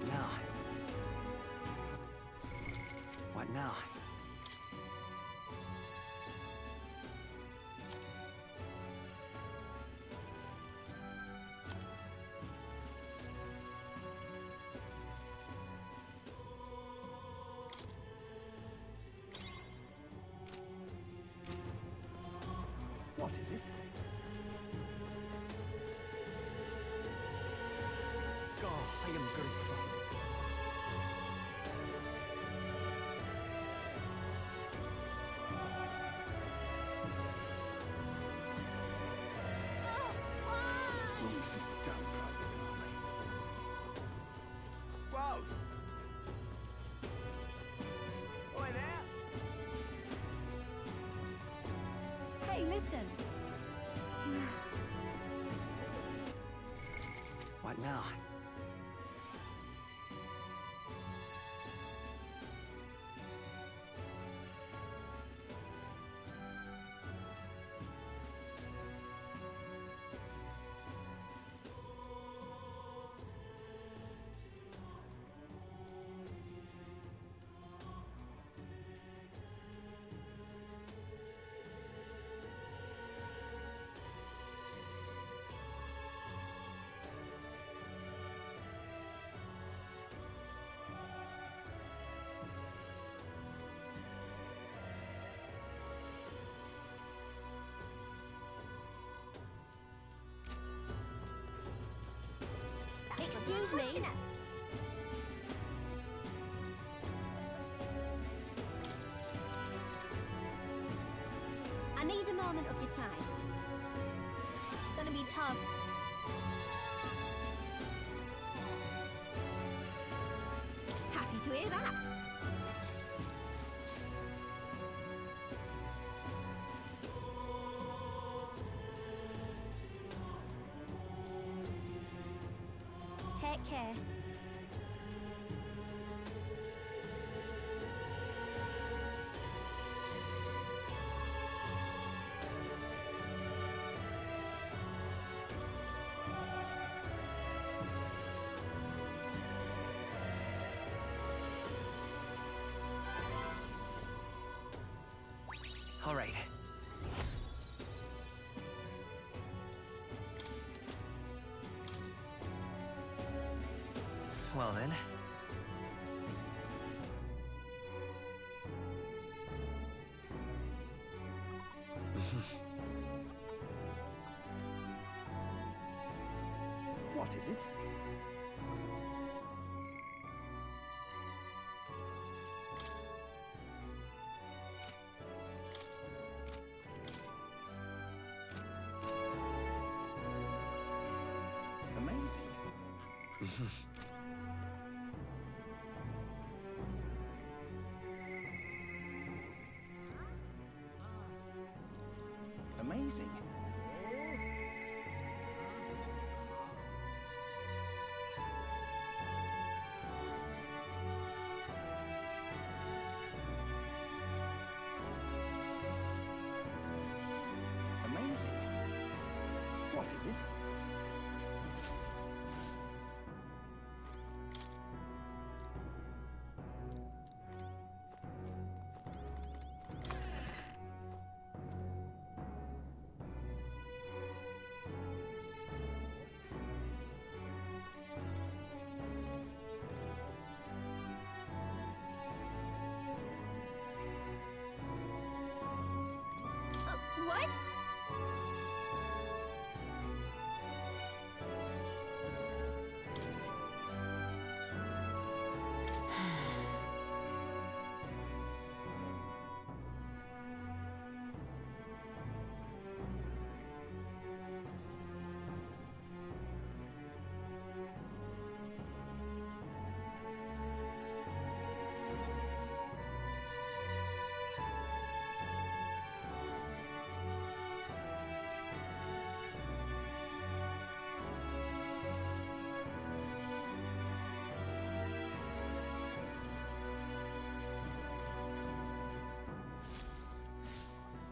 What now? What now? What is it? Oh, I am grateful. Oh, this is damn private army. Whoa! Oi there! Hey, listen. What now? Excuse me. I need a moment of your time. Gonna be tough. Happy to hear that. Take care. All right. Well then. What is it? Amazing. Amazing. Amazing. What is it? What?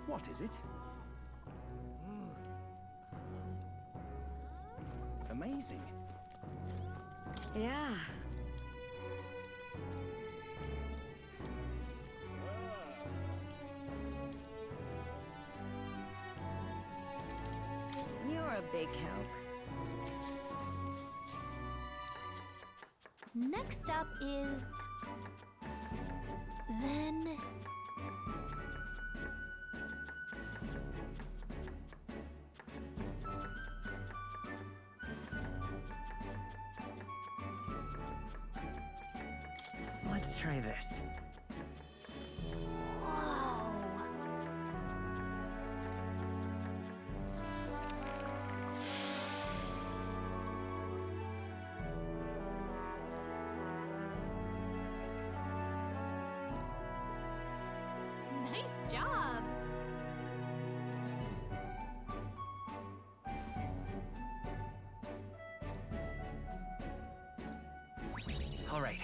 What is it? Amazing. Yeah. a big help. Next up is... then... Let's try this. Whoa. Nice job. All right.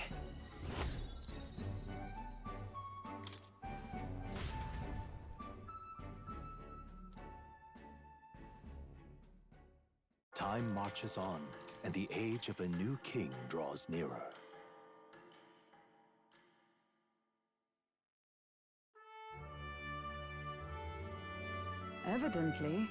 Time marches on, and the age of a new king draws nearer. Evidently.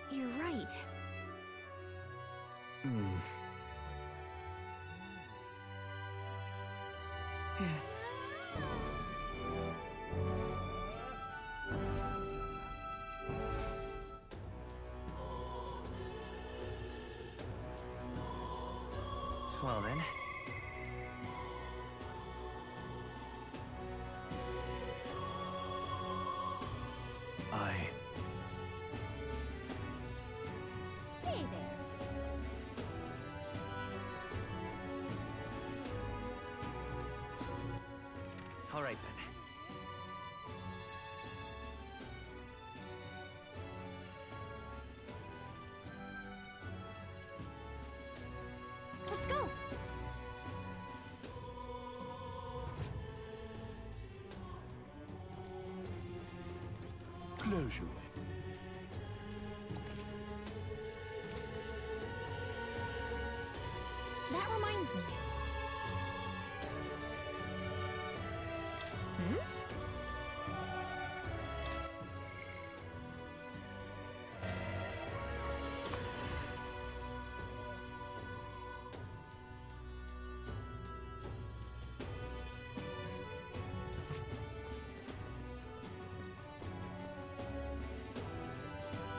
You're right. Yes. Well then. Say there. All right then. Let's go. Close your way. That reminds me.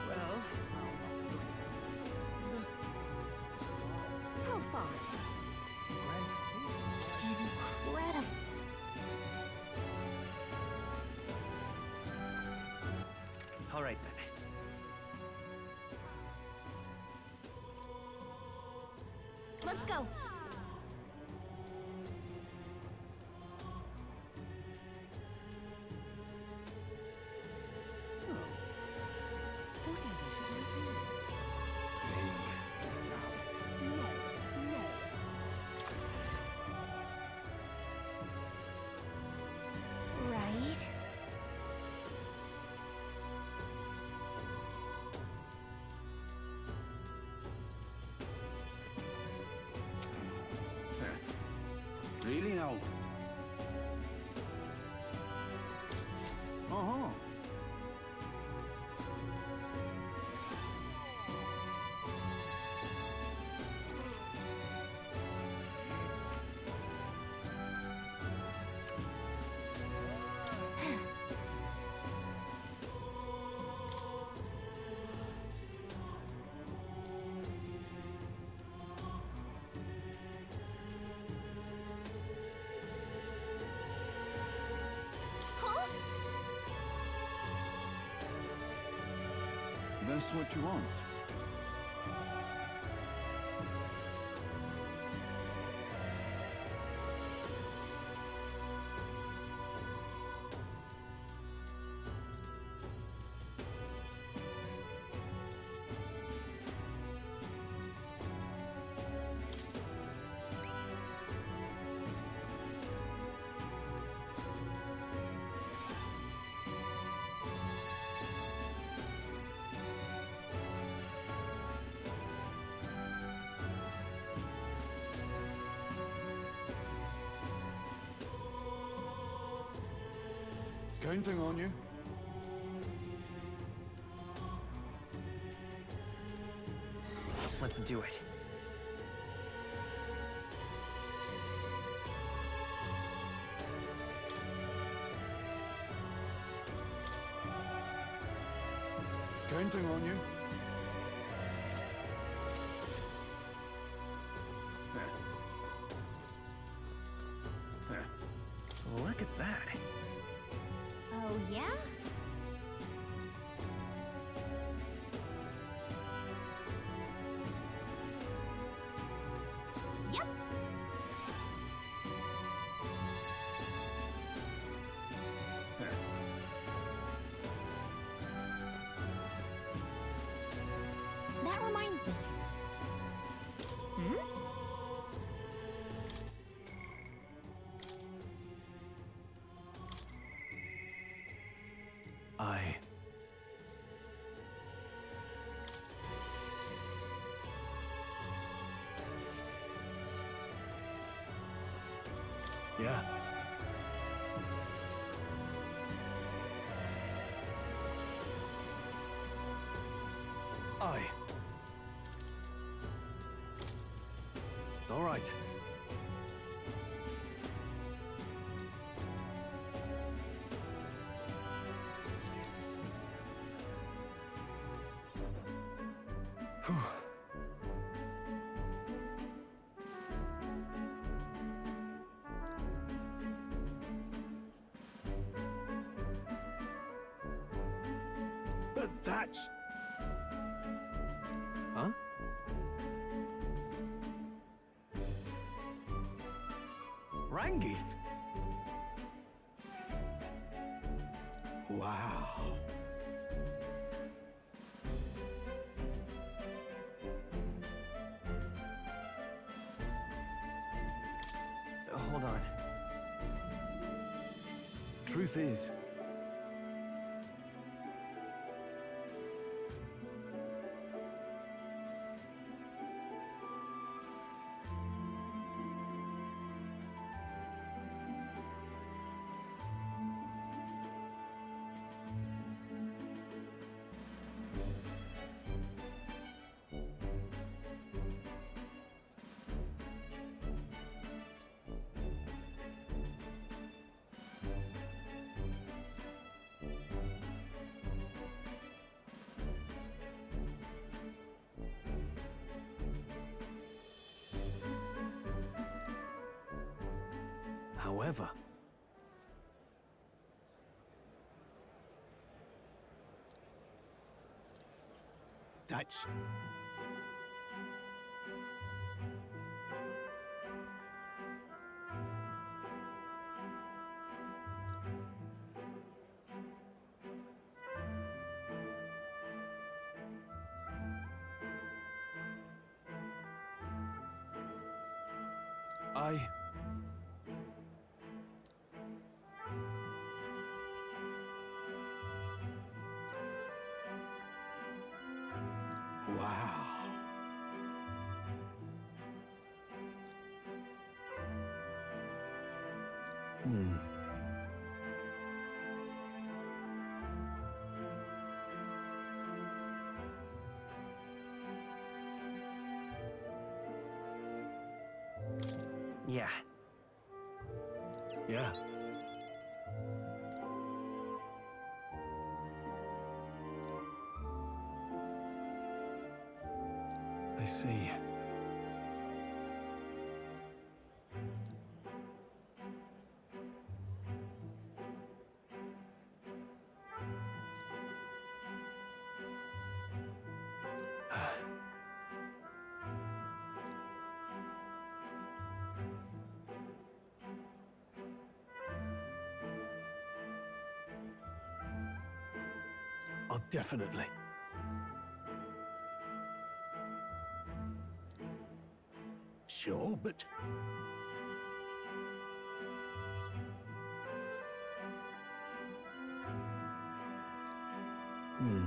Well, How far? Incredible. all right then. Let's go. Right. Really now? Uh-huh. Huh? That's what you want. Counting on you. Let's do it. Counting on you. Look at that. Oh, yeah? Yep. That reminds me. Hmm? I... Yeah. Aye. All right. Whew. But that's... Huh? Rangith? Wow. Hold on. Truth is... However... That's... I... Wow. Hmm. Yeah. Yeah. I see. Oh, definitely. Sure, but... Hmm.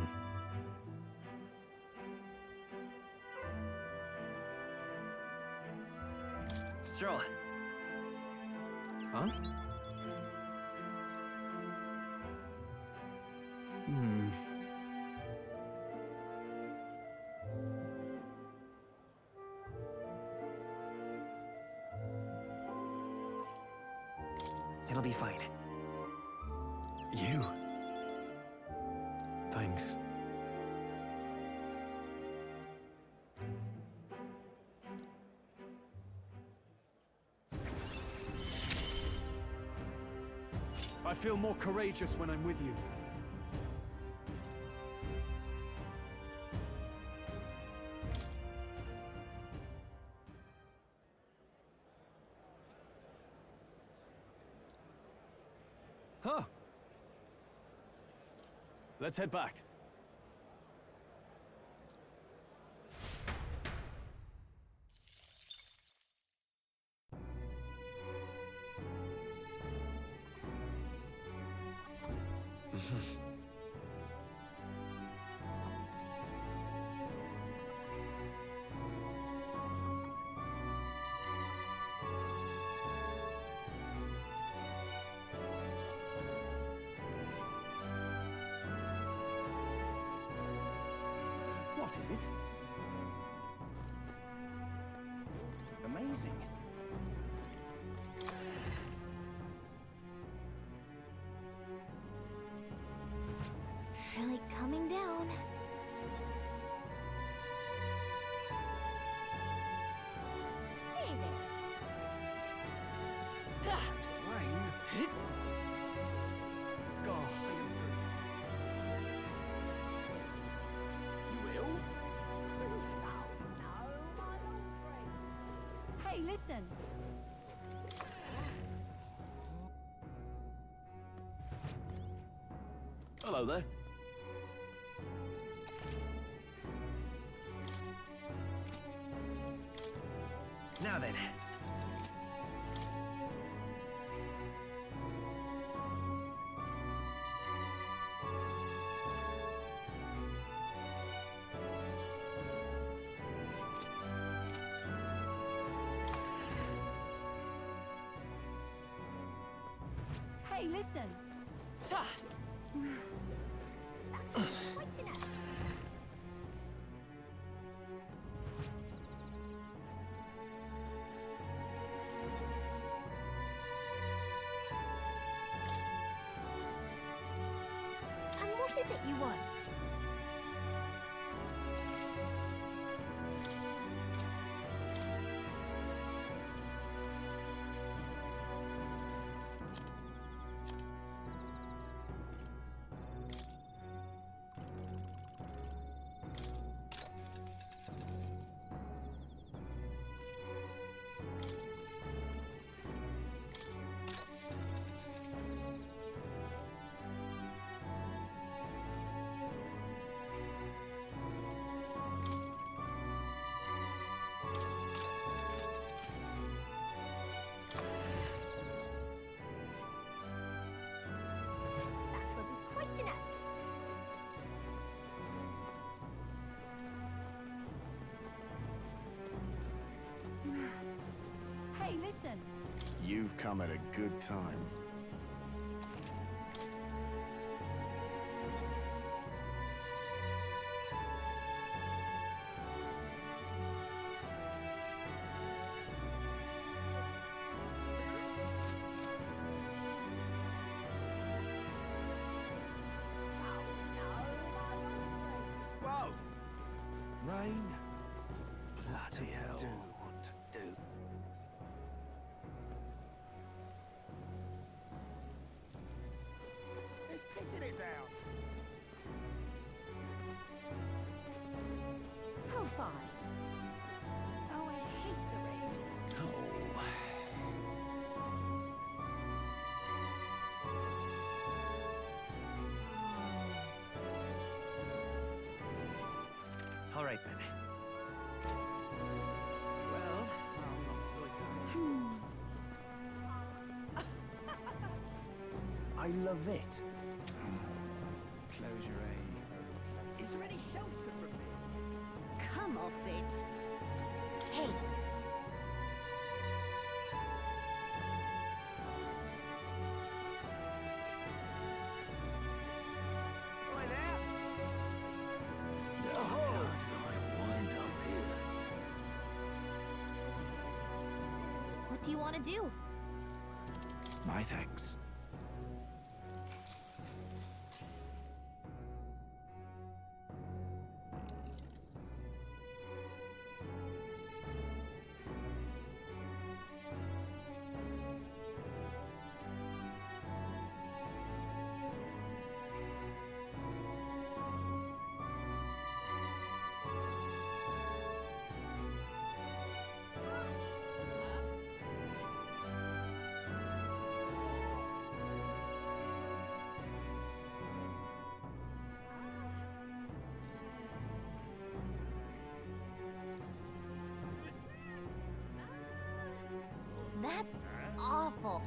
Stroll. Huh? It'll be fine. You. Thanks. I feel more courageous when I'm with you. Huh. Let's head back. What is it? Amazing. Really coming down. Save it. Wayne. Hit. Go. You will? Hey, listen. Hello there. Now then. Hey, listen. That's quite enough. And what is it you want? That will be quite enough. Hey, listen. You've come at a good time. Whoa! Rain? Bloody hell. Do what to do. It's pissing it down. How far? Oh, I hate the rain. Oh. All right then. Well, I love it. Close your eye. Is there any shelter from this? Come off it. Hey. right there. How did I wind up here? What do you want to do? My thanks. That's awful.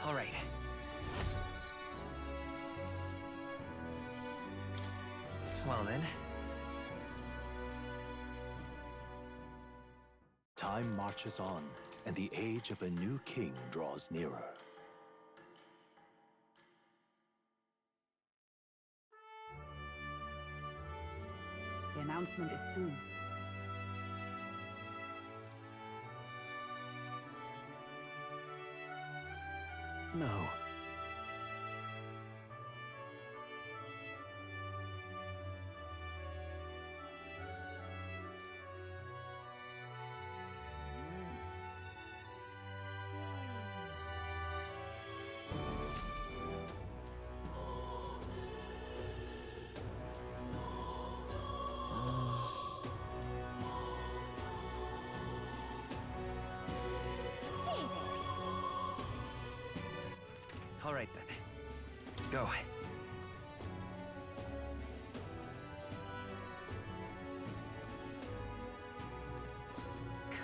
All right. Well then. Time marches on, and the age of a new king draws nearer. The announcement is soon. No. Say there. All right then. Go.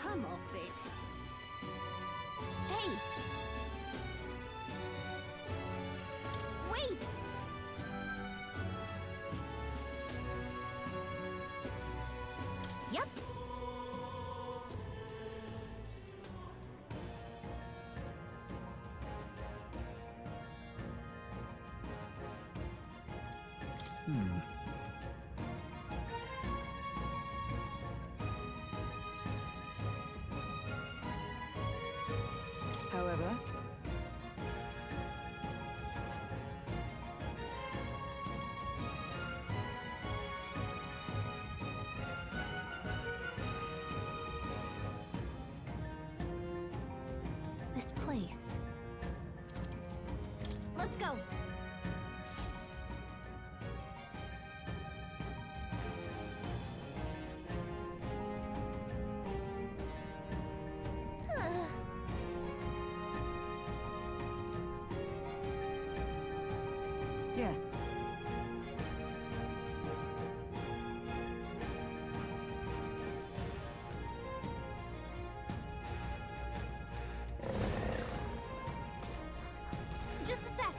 Come off it. Hey! Wait! Yep. However, This place. Let's go. yes. Just a sec.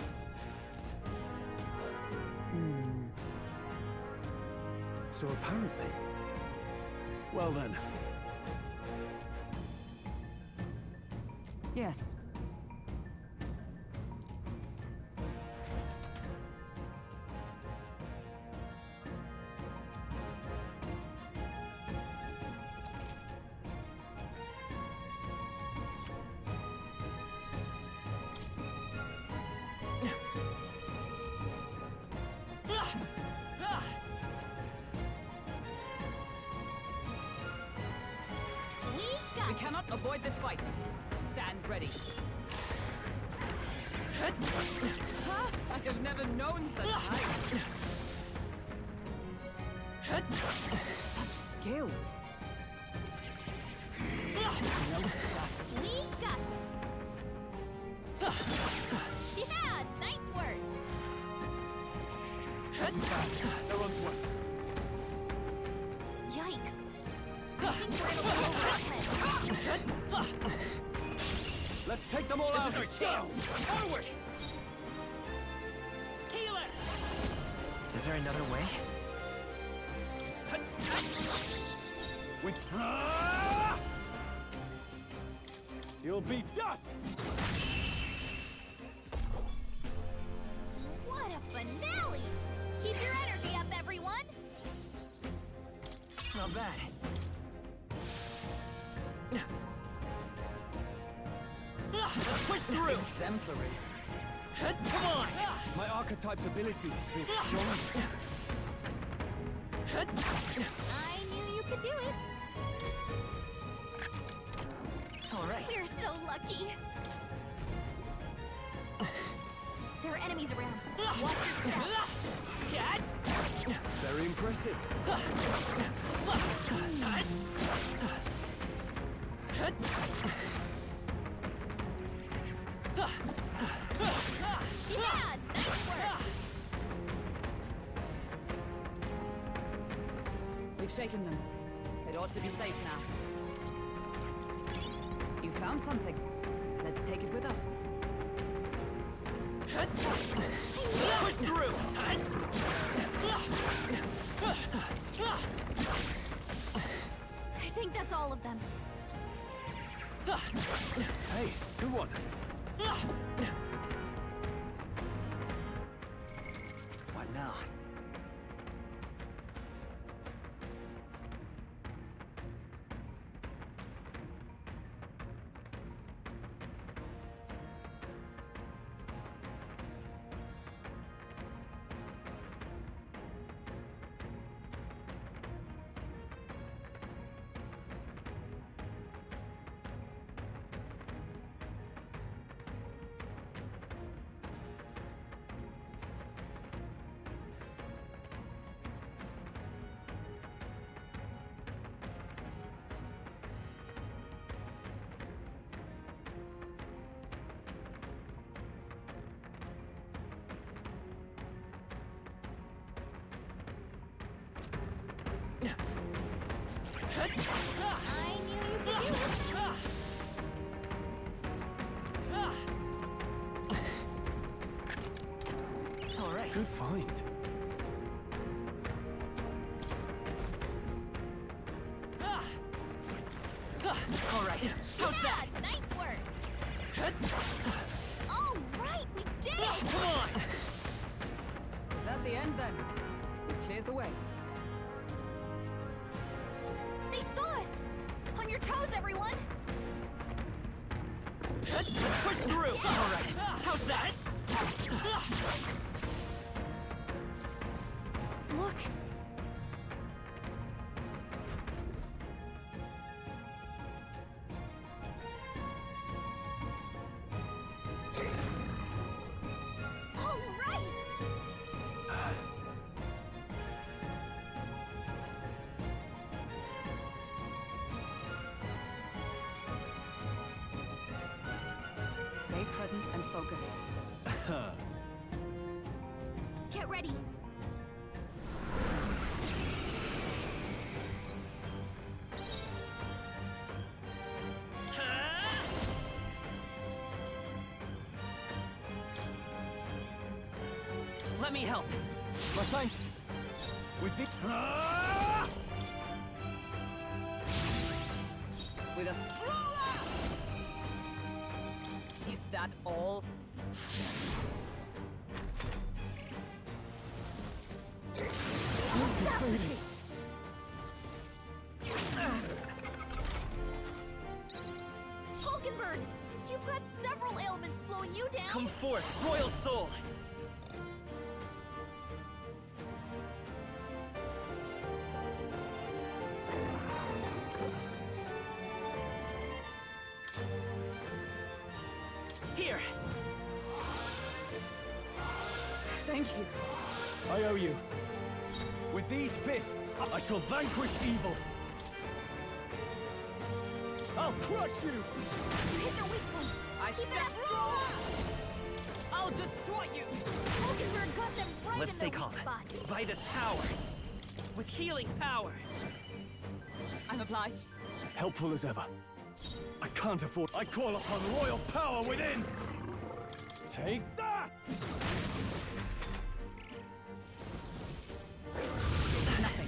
So apparently. Well then. Yes. avoid this fight. Stand ready. Huh? I have never known such height. Such skill. Notice us. We got this. Yeah, nice work. This is bad. They're onto us. Yikes. I think we're in a little overhead. Let's take them all out. This is our chance. Forward! Heal it! Is there another way? You'll be dust! What a finale! Keep your energy up, everyone! Not bad. Push through! Exemplary. Come on! My archetype's abilities feel strong. I knew you could do it. All right. We're so lucky. There are enemies around. Watch your step. Cat! Very impressive. Yeah, nice work. We've shaken them. It ought to be safe now. You found something. Let's take it with us. Push through! I think that's all of them. Hey, good one. What now? I knew you could do it. All right. Good find. All right. How's that? Yeah, nice work. All right, we did it. Come on! Is that the end then? We've cleared the way. They saw us. On your toes, everyone. Let's push through! All right. How's that? Look. All right. Stay present and focused. Get ready. Let me help. My thanks. With the... With a Is that all? He's fading. Hulkenberg, you've got several ailments slowing you down. Come forth, Royal Soul! Thank you. I owe you. With these fists, I shall vanquish evil. I'll crush you! You hit their weak point. I Keep it step up. strong. I'll destroy you. Hulkenberg got them right Let's in stay their calm. weak spot. By this power. With healing power. I'm obliged. Helpful as ever. I can't afford... I call upon royal power within! Take that! Nothing.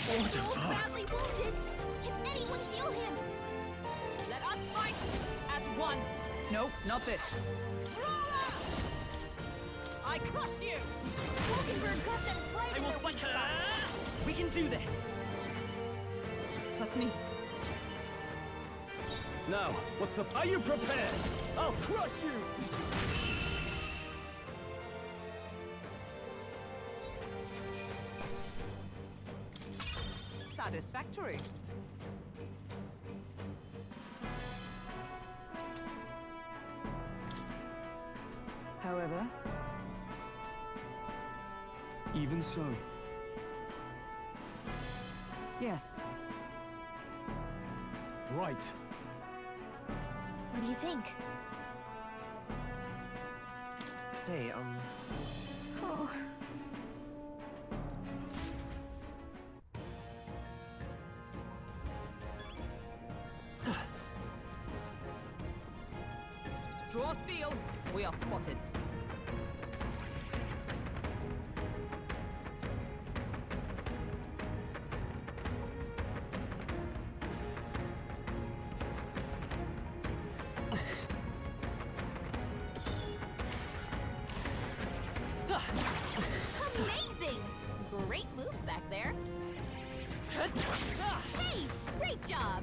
Joel's badly wounded. Can anyone heal him? Let us fight as one. Nope, not this. I crush you. Hulkenberg got them right I in will their fight. weak spot. We can do this. Trust me. Now, what's the... Are you prepared? I'll crush you! Satisfactory. However, Even so, yes. right. What do you think? Say, Oh, Draw steel. We are spotted. amazing! Great moves back there. Hey, great job!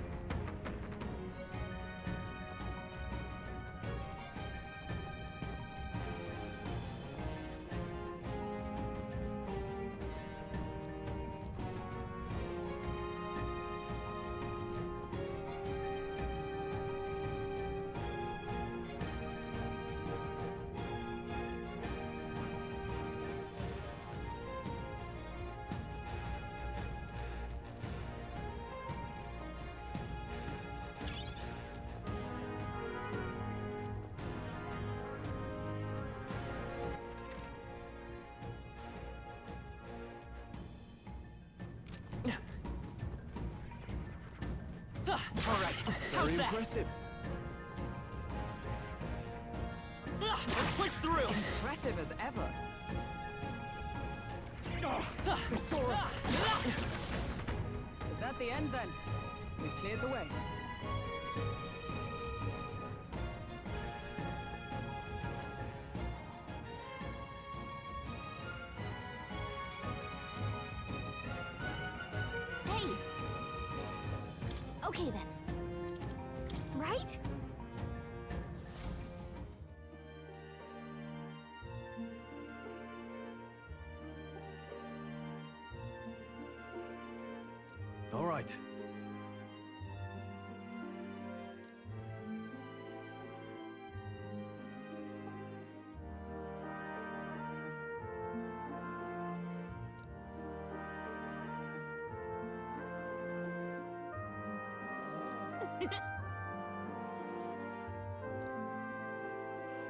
all right. How's Very that? impressive. Let's push through. Impressive as ever. They saw us! Is that the end then? We've cleared the way. Hey! Okay then. Right? All right.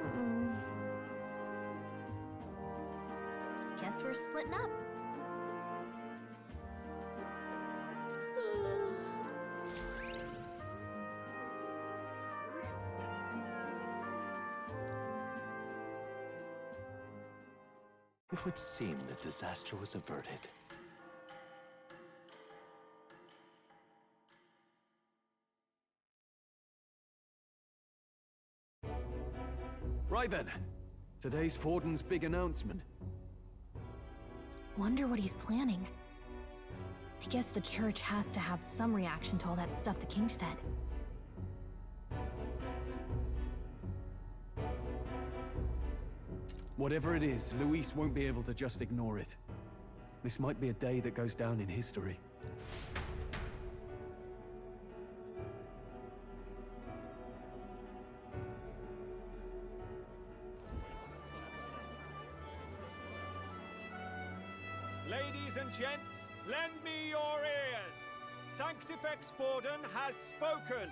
Hmm. Guess we're splitting up. It would seem that disaster was averted. Right then. Today's Forden's big announcement. Wonder what he's planning. I guess the church has to have some reaction to all that stuff the king said. Whatever it is, Luis won't be able to just ignore it. This might be a day that goes down in history. Ladies and gents, lend me your ears. Sanctifex Forden has spoken.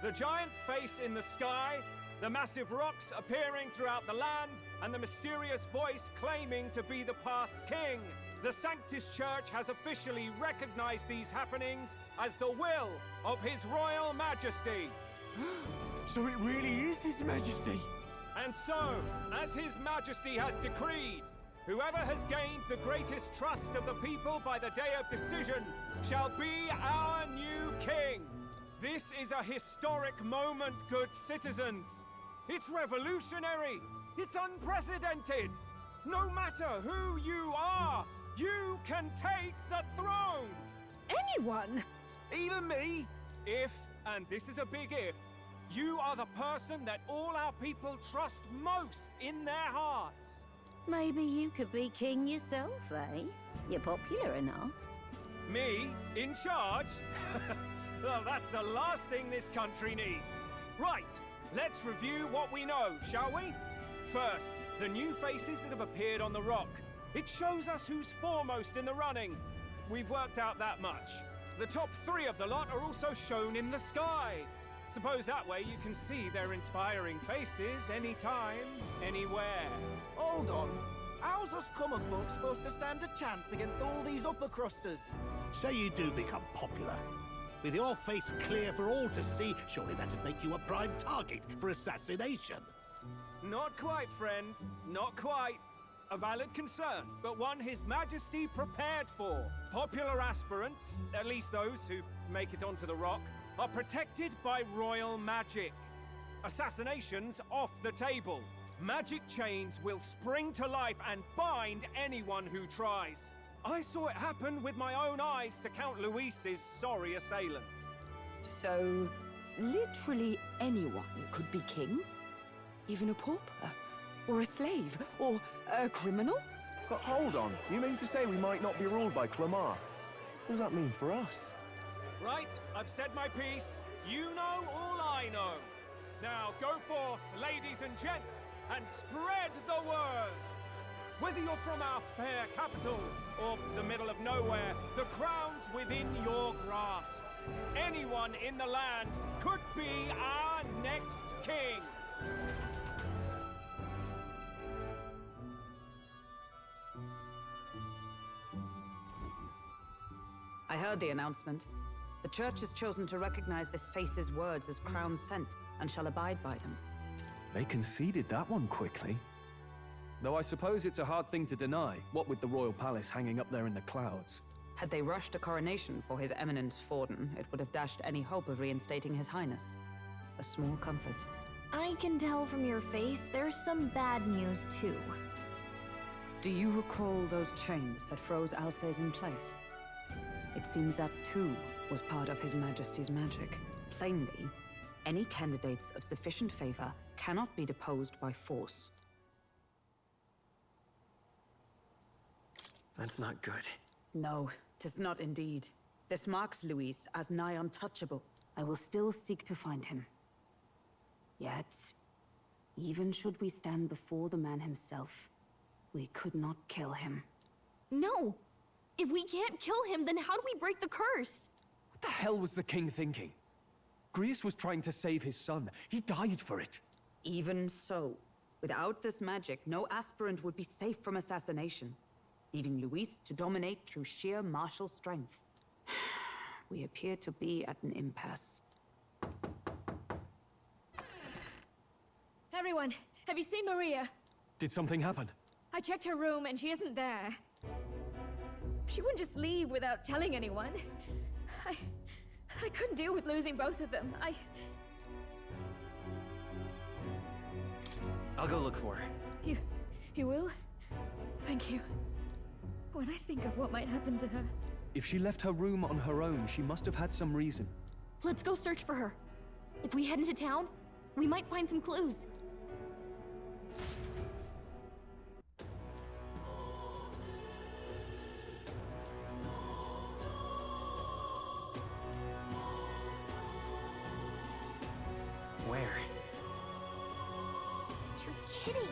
The giant face in the sky, the massive rocks appearing throughout the land, and the mysterious voice claiming to be the past king. The Sanctus Church has officially recognized these happenings as the will of His Royal Majesty. So it really is His Majesty. And so, as His Majesty has decreed, whoever has gained the greatest trust of the people by the day of decision shall be our new king. This is a historic moment, good citizens. It's revolutionary. It's unprecedented. No matter who you are, you can take the throne. Anyone? Even me? If, and this is a big if, you are the person that all our people trust most in their hearts. Maybe you could be king yourself, eh? You're popular enough. Me? In charge? Well, that's the last thing this country needs. Right, let's review what we know, shall we? First, the new faces that have appeared on the rock. It shows us who's foremost in the running. We've worked out that much. The top 3 of the lot are also shown in the sky. Suppose that way you can see their inspiring faces anytime, anywhere. Hold on. How's us common folk supposed to stand a chance against all these upper crusters? Say you do become popular. With your face clear for all to see, surely that'd make you a prime target for assassination. Not quite, friend. Not quite. A valid concern, but one His Majesty prepared for. Popular aspirants, at least those who make it onto the rock, are protected by royal magic. Assassinations off the table. Magic chains will spring to life and bind anyone who tries. I saw it happen with my own eyes to Count Luis's sorry assailant. So, literally anyone could be king? Even a pauper? Or a slave? Or a criminal? But hold on. You mean to say we might not be ruled by Clamar? What does that mean for us? Right, I've said my piece. You know all I know. Now go forth, ladies and gents, and spread the word. Whether you're from our fair capital or the middle of nowhere, the crown's within your grasp. Anyone in the land could be our next king. I heard the announcement. The Church has chosen to recognize this face's words as crown sent and shall abide by them. They conceded that one quickly. Though I suppose it's a hard thing to deny, what with the royal palace hanging up there in the clouds. Had they rushed a coronation for His Eminence Forden, it would have dashed any hope of reinstating His Highness. A small comfort. I can tell from your face there's some bad news too. Do you recall those chains that froze Alces in place? It seems that too was part of His Majesty's magic. Plainly, any candidates of sufficient favor cannot be deposed by force. That's not good. No, 'tis not indeed. This marks Luis as nigh untouchable. I will still seek to find him. Yet, even should we stand before the man himself, we could not kill him. No! If we can't kill him, then how do we break the curse? What the hell was the king thinking? Grius was trying to save his son. He died for it. Even so, without this magic, no aspirant would be safe from assassination, leaving Luis to dominate through sheer martial strength. We appear to be at an impasse. Everyone, have you seen Maria? Did something happen? I checked her room and she isn't there. She wouldn't just leave without telling anyone. I couldn't deal with losing both of them. I'll go look for her. You will? Thank you. When I think of what might happen to her... If she left her room on her own, she must have had some reason. Let's go search for her. If we head into town, we might find some clues. Where? You're kidding.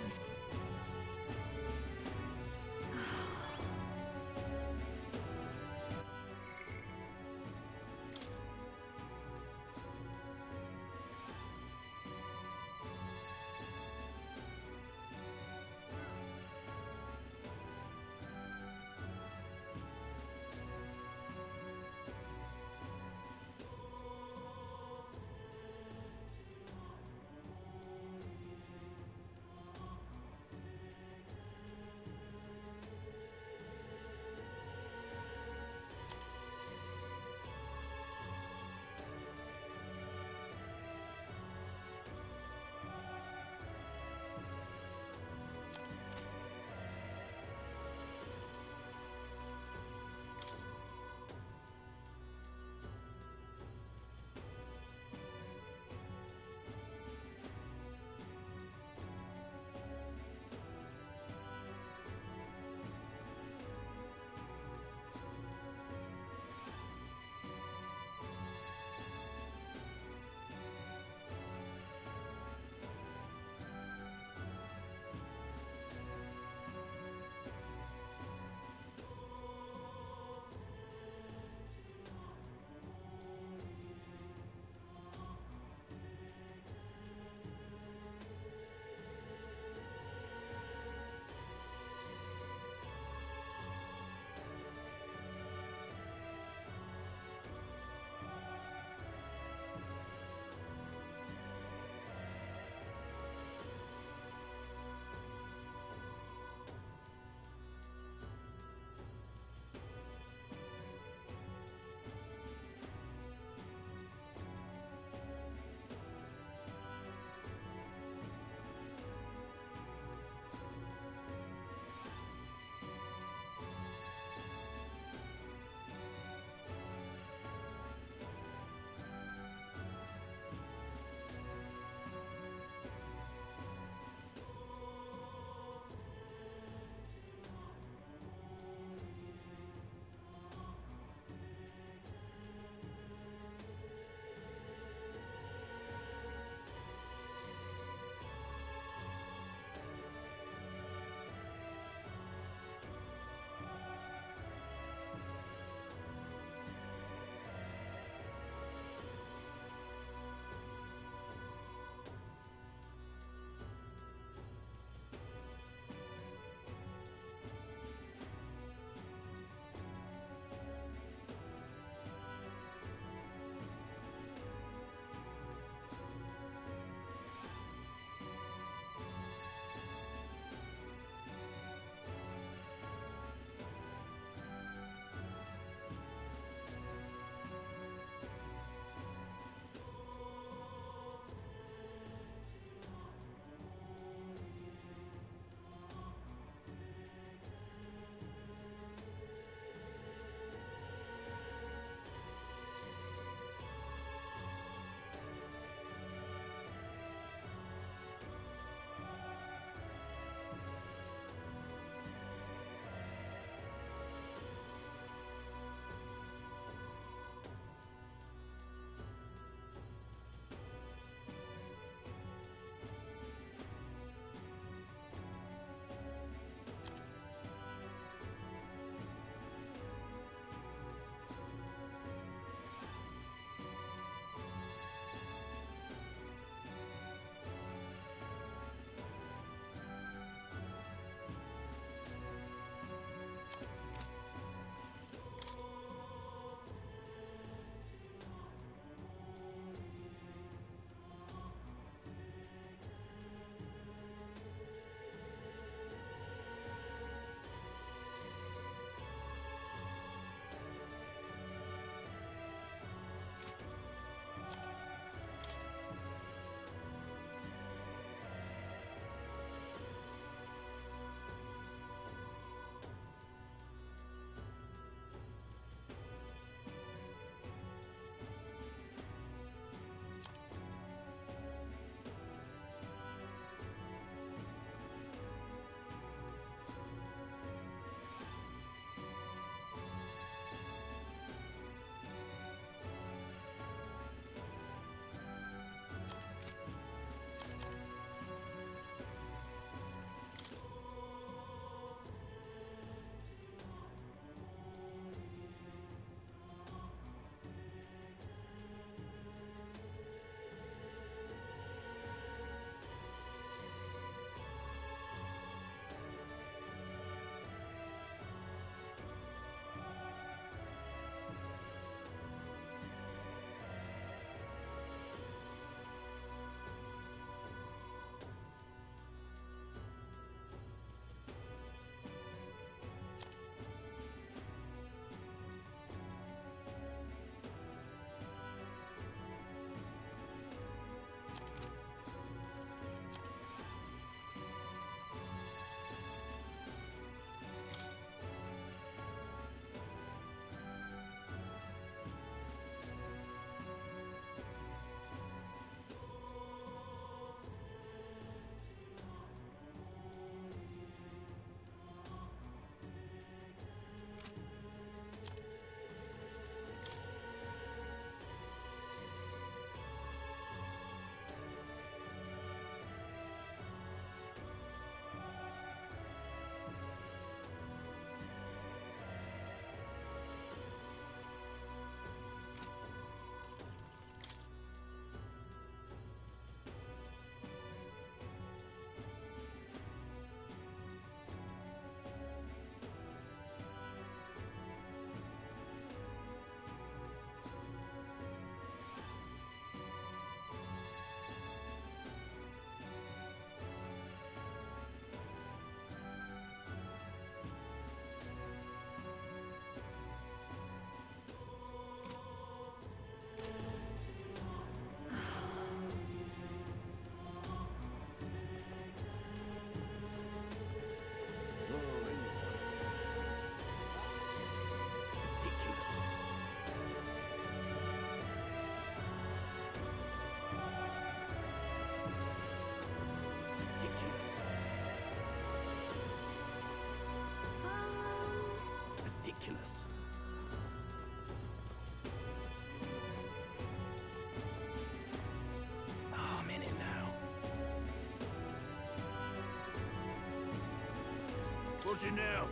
What's it now?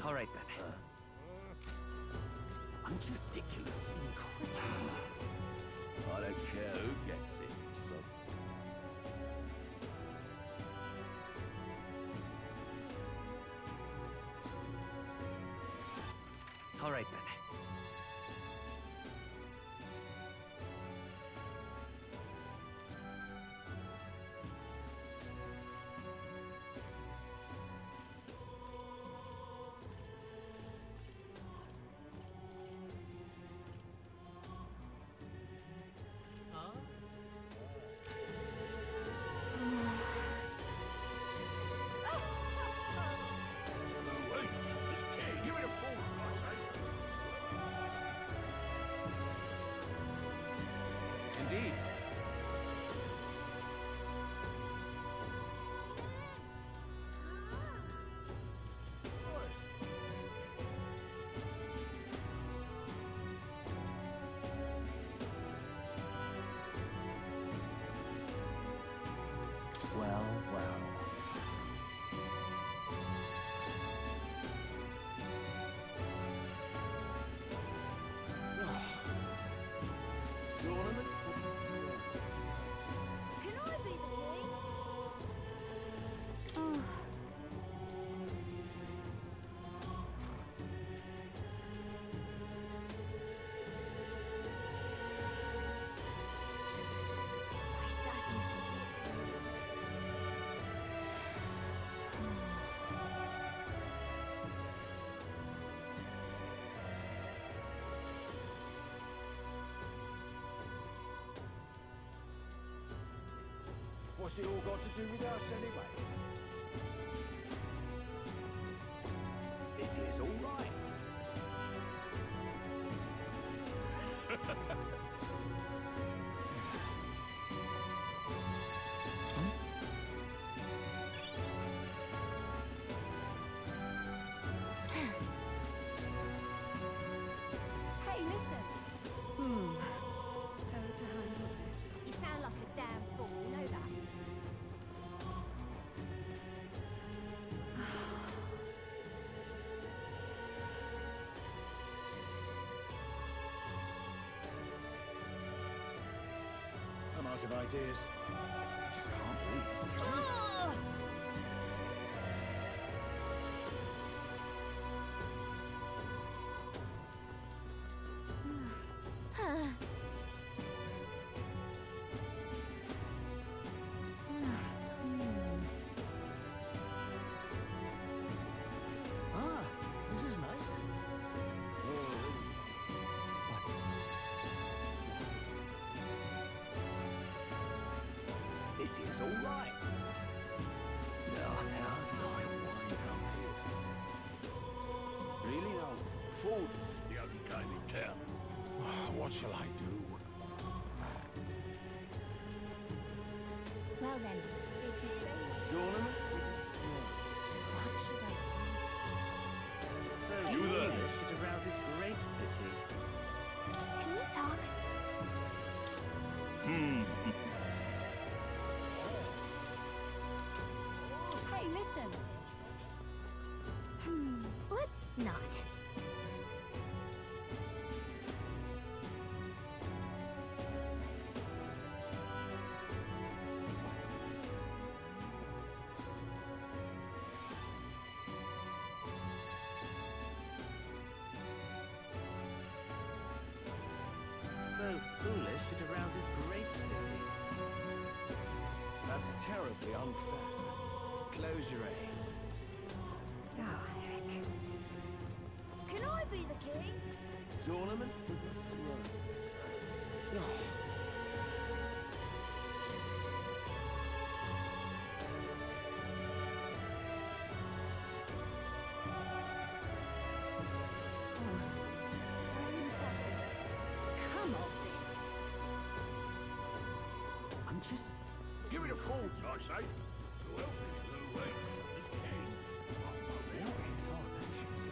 All right then. Unjusticulous. Incredible. I don't care who gets it, so... All right then. Indeed. Well, well. Can Tournament? I be the king? What's it all got to do with us anyway? This is all right. Hey, listen. How to handle this? You sound like a damn fool, you know that? I'm out of ideas. I just can't believe it's true. Ah, this is nice. This is all right. Now, how did I wind up here? Really now? Food is the only game in town. What shall I do? Well then, if you say Tournament? what should I So You there? foolish, it arouses great pity. do? Can we talk? Hey, listen. Let's not. So foolish, it arouses great pity. That's terribly unfair. Close your aim. Ah, heck. Can I be the king? Tournament for the throne. Come on. I'm just... Give it a full, I say.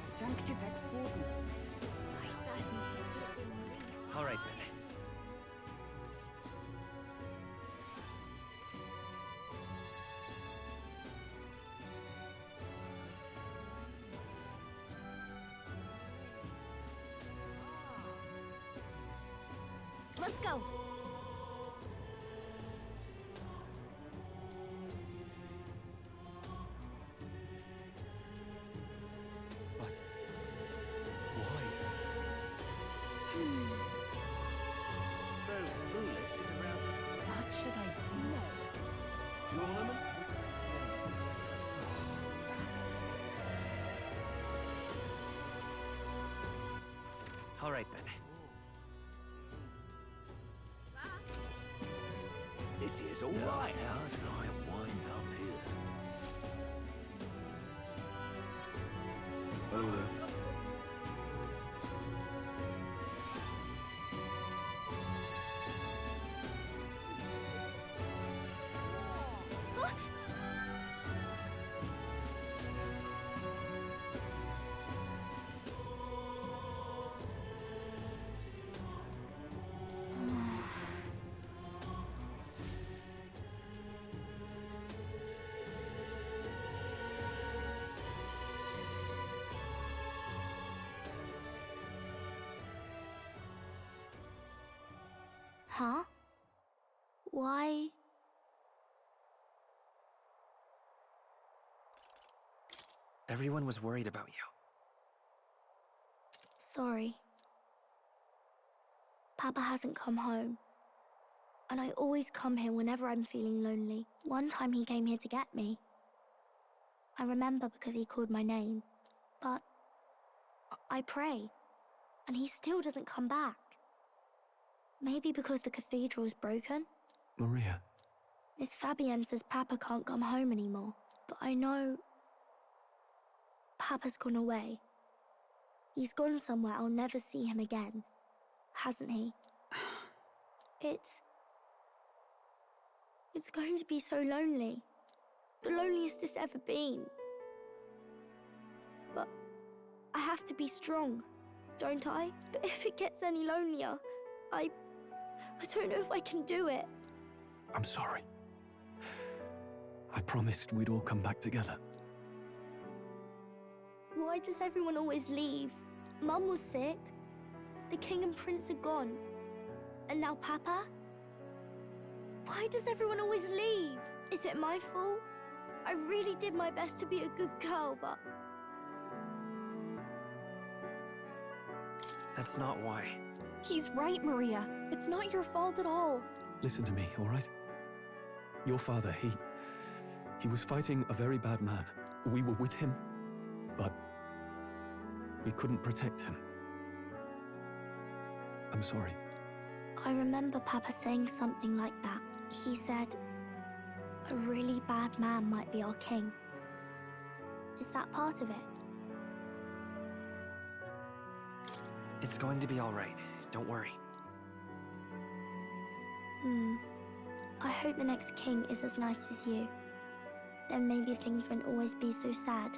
Sanctifex Warden. All right then. Let's go. But... why? So foolish it arouses. What should I do? Tournament? All right then. This is all Now, right. how did I wind up here? Hello there. Huh? Why? Everyone was worried about you. Sorry. Papa hasn't come home. And I always come here whenever I'm feeling lonely. One time he came here to get me. I remember because he called my name. But I pray, and he still doesn't come back. Maybe because the cathedral's broken? Maria, Miss Fabienne says Papa can't come home anymore. But I know... Papa's gone away. He's gone somewhere I'll never see him again. Hasn't he? It's going to be so lonely. The loneliest it's ever been. But I have to be strong, don't I? But if it gets any lonelier, I don't know if I can do it. I'm sorry. I promised we'd all come back together. Why does everyone always leave? Mum was sick. The king and prince are gone. And now Papa? Why does everyone always leave? Is it my fault? I really did my best to be a good girl, but... That's not why. He's right, Maria. It's not your fault at all. Listen to me, all right? Your father, he was fighting a very bad man. We were with him, but we couldn't protect him. I'm sorry. I remember Papa saying something like that. He said, a really bad man might be our king. Is that part of it? It's going to be all right. Don't worry. I hope the next king is as nice as you. Then maybe things won't always be so sad.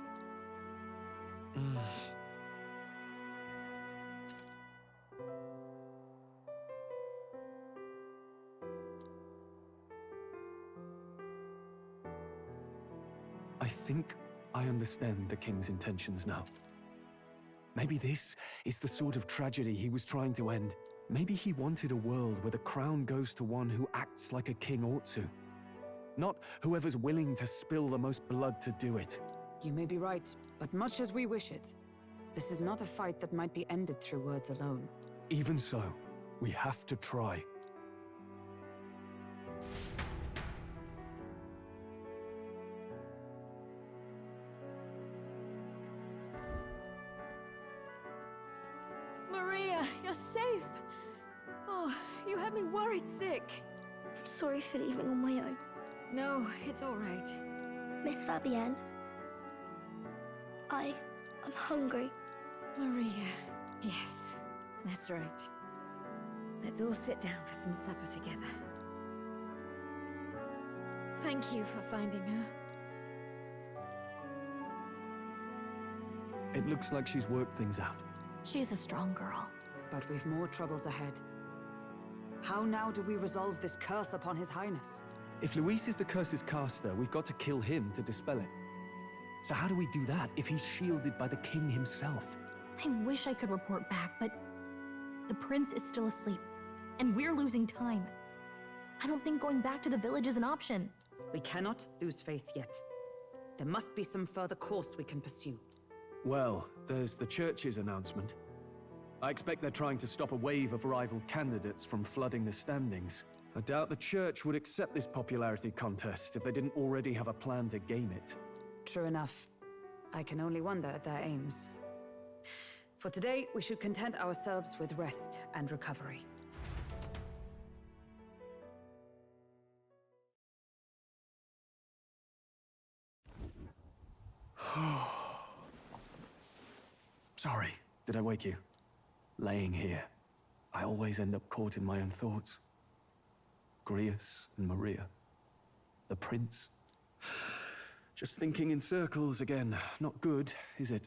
I think I understand the king's intentions now. Maybe this is the sort of tragedy he was trying to end. Maybe he wanted a world where the crown goes to one who acts like a king ought to. Not whoever's willing to spill the most blood to do it. You may be right, but much as we wish it, this is not a fight that might be ended through words alone. Even so, we have to try. Maria! You're safe. Oh, you had me worried sick. I'm sorry for leaving on my own. No, it's all right. Miss Fabienne, I'm hungry. Maria. Yes, that's right. Let's all sit down for some supper together. Thank you for finding her. It looks like she's worked things out. She's a strong girl. But we've more troubles ahead. How now do we resolve this curse upon His Highness? If Luis is the curse's caster, we've got to kill him to dispel it. So how do we do that if he's shielded by the king himself? I wish I could report back, but the prince is still asleep, and we're losing time. I don't think going back to the village is an option. We cannot lose faith yet. There must be some further course we can pursue. Well, there's the church's announcement. I expect they're trying to stop a wave of rival candidates from flooding the standings. I doubt the church would accept this popularity contest if they didn't already have a plan to game it. True enough. I can only wonder at their aims. For today, we should content ourselves with rest and recovery. Sorry, did I wake you? Laying here, I always end up caught in my own thoughts. Grius and Maria. The prince. Just thinking in circles again. Not good, is it?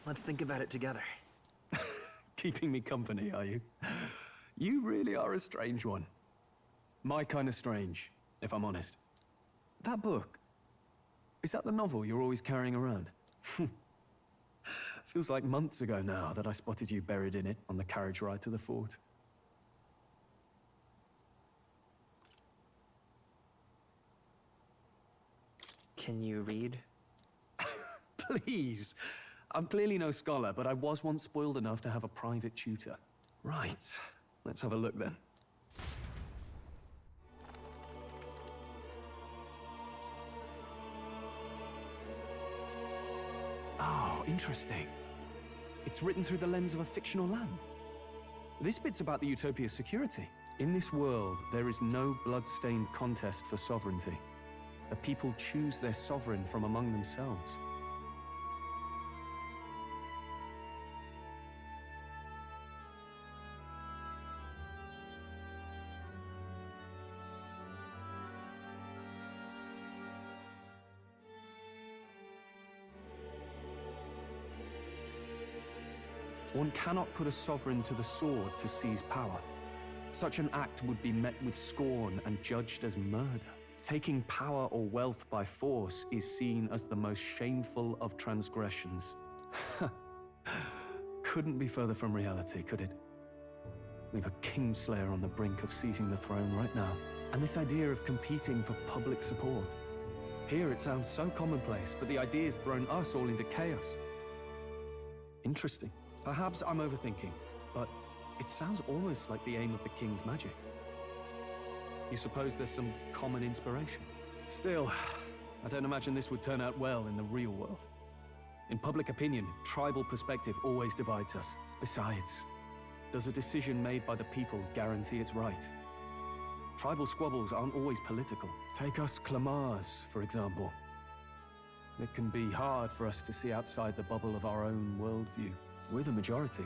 Let's think about it together. Keeping me company, are you? You really are a strange one. My kind of strange, if I'm honest. That book, is that the novel you're always carrying around? Feels like months ago now that I spotted you buried in it on the carriage ride to the fort. Can you read? Please. I'm clearly no scholar, but I was once spoiled enough to have a private tutor. Right. Let's have a look then. Oh, interesting. It's written through the lens of a fictional land. This bit's about the Utopia's security. In this world, there is no blood-stained contest for sovereignty. The people choose their sovereign from among themselves. One cannot put a sovereign to the sword to seize power. Such an act would be met with scorn and judged as murder. Taking power or wealth by force is seen as the most shameful of transgressions. Couldn't be further from reality, could it? We've a kingslayer on the brink of seizing the throne right now. And this idea of competing for public support. Here it sounds so commonplace, but the idea's thrown us all into chaos. Interesting. Perhaps I'm overthinking, but it sounds almost like the aim of the king's magic. You suppose there's some common inspiration? Still, I don't imagine this would turn out well in the real world. In public opinion, tribal perspective always divides us. Besides, does a decision made by the people guarantee it's right? Tribal squabbles aren't always political. Take us Clamars, for example. It can be hard for us to see outside the bubble of our own worldview. We're the majority,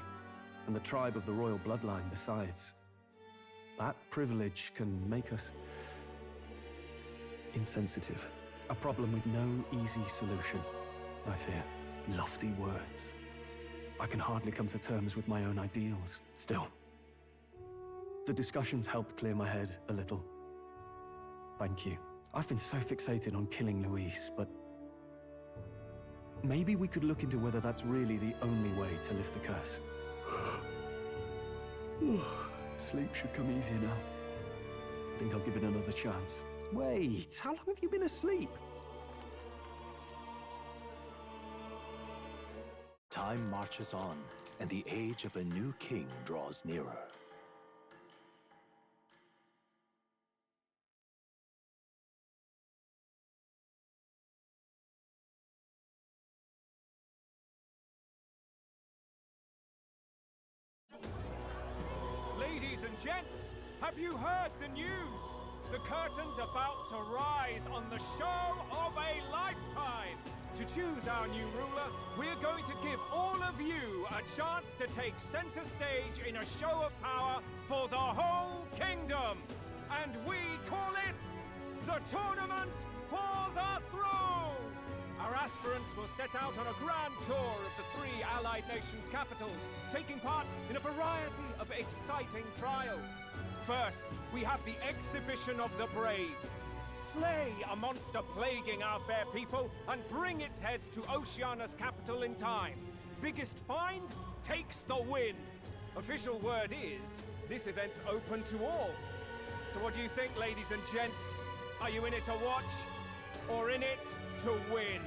and the tribe of the royal bloodline besides. That privilege can make us insensitive. A problem with no easy solution, I fear. Lofty words. I can hardly come to terms with my own ideals. Still, the discussions helped clear my head a little. Thank you. I've been so fixated on killing Luis, but maybe we could look into whether that's really the only way to lift the curse. Sleep should come easier now. Think I'll give it another chance. Wait, how long have you been asleep? Time marches on, and the age of a new king draws nearer. Ladies and gents, have you heard the news? The curtain's about to rise on the show of a lifetime! To choose our new ruler, we're going to give all of you a chance to take center stage in a show of power for the whole kingdom! And we call it the Tournament for the Throne! Our aspirants will set out on a grand tour of the 3 allied nations' capitals, taking part in a variety of exciting trials. First, we have the Exhibition of the Brave. Slay a monster plaguing our fair people and bring its head to Oceania's capital in time. Biggest find takes the win. Official word is, this event's open to all. So what do you think, ladies and gents? Are you in it to watch, or in it to win?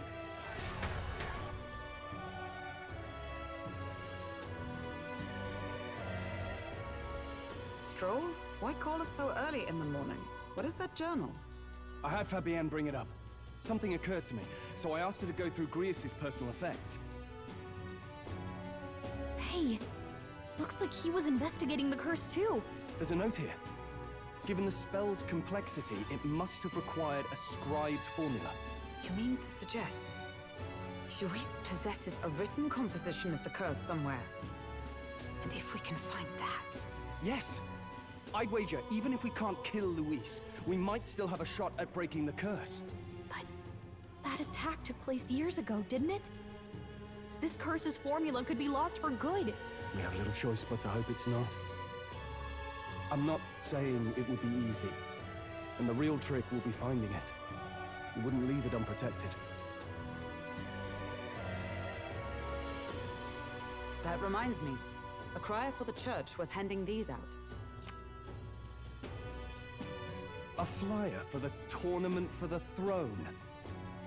Stroll? Why call us so early in the morning? What is that journal? I had Fabienne bring it up. Something occurred to me, so I asked her to go through Grius' personal effects. Hey, looks like he was investigating the curse too. There's a note here. Given the spell's complexity, it must have required a scribed formula. You mean to suggest Luis possesses a written composition of the curse somewhere? And if we can find that... Yes! I'd wager, even if we can't kill Luis, we might still have a shot at breaking the curse. But that attack took place years ago, didn't it? This curse's formula could be lost for good. We have little choice but to hope it's not. I'm not saying it would be easy. And the real trick will be finding it. We wouldn't leave it unprotected. That reminds me. A crier for the church was handing these out. A flyer for the Tournament for the Throne.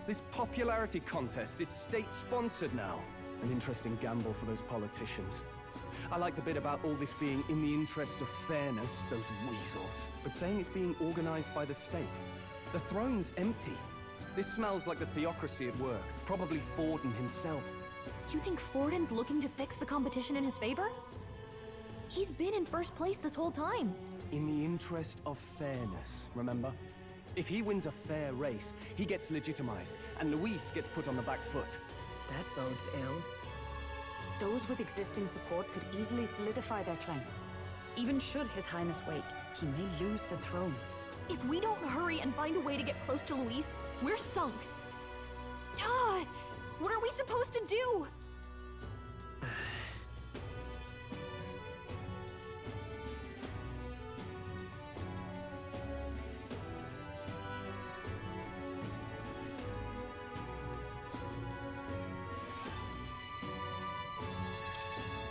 This popularity contest is state-sponsored now. An interesting gamble for those politicians. I like the bit about all this being in the interest of fairness, those weasels. But saying it's being organized by the state. The throne's empty. This smells like the theocracy at work. Probably Forden himself. You think Forden's looking to fix the competition in his favor? He's been in first place this whole time. In the interest of fairness, remember? If he wins a fair race, he gets legitimized, and Luis gets put on the back foot. That bodes ill. Those with existing support could easily solidify their claim. Even should His Highness wake, he may lose the throne. If we don't hurry and find a way to get close to Luis, we're sunk. What are we supposed to do?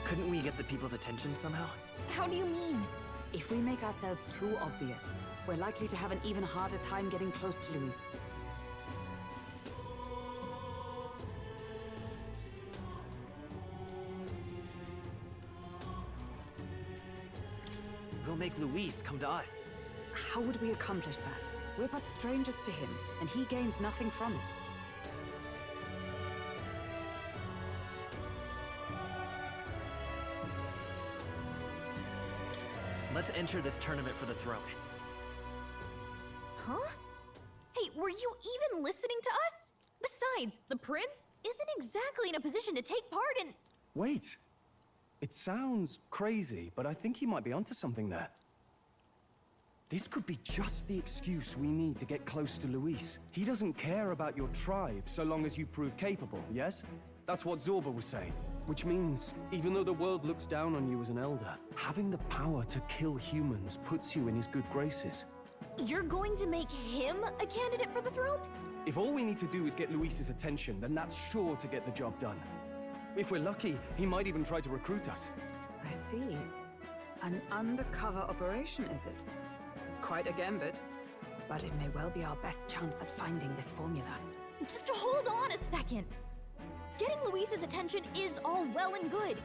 Couldn't we get the people's attention somehow? How do you mean? If we make ourselves too obvious, we're likely to have an even harder time getting close to Luis. We'll make Luis come to us. How would we accomplish that? We're but strangers to him, and he gains nothing from it. Let's enter this tournament for the throne. Huh? Hey, were you even listening to us? Besides, the prince isn't exactly in a position to take part in... Wait. It sounds crazy, but I think he might be onto something there. This could be just the excuse we need to get close to Luis. He doesn't care about your tribe so long as you prove capable, yes? That's what Zorba was saying. Which means, even though the world looks down on you as an elder, having the power to kill humans puts you in his good graces. You're going to make him a candidate for the throne? If all we need to do is get Luis's attention, then that's sure to get the job done. If we're lucky, he might even try to recruit us. I see. An undercover operation, is it? Quite a gambit. But it may well be our best chance at finding this formula. Just hold on a second. Getting Luis's attention is all well and good.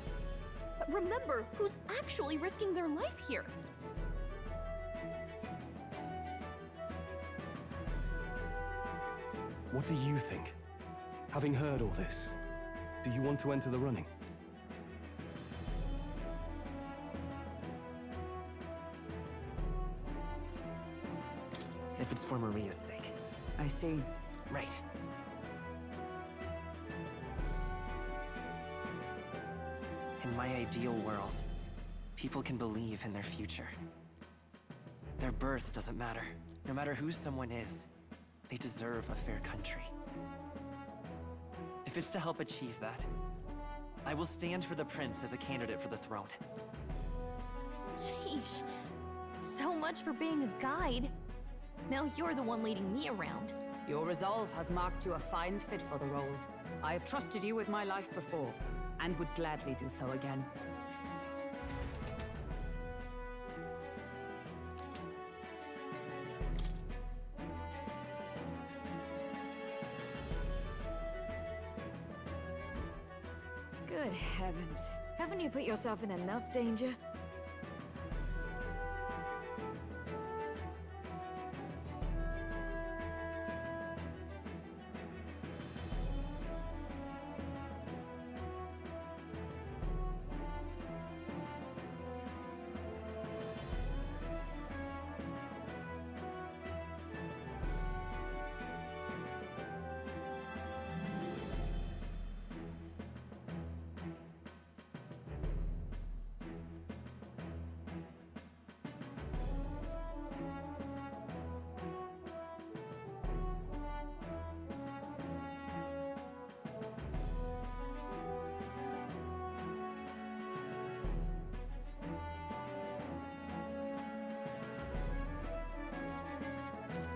But remember who's actually risking their life here. What do you think? Having heard all this, do you want to enter the running? If it's for Maria's sake. I see. Right. In my ideal world, people can believe in their future. Their birth doesn't matter. No matter who someone is, they deserve a fair country. If it's to help achieve that, I will stand for the prince as a candidate for the throne. Sheesh. So much for being a guide. Now you're the one leading me around. Your resolve has marked you a fine fit for the role. I have trusted you with my life before, and would gladly do so again. Good heavens. Haven't you put yourself in enough danger?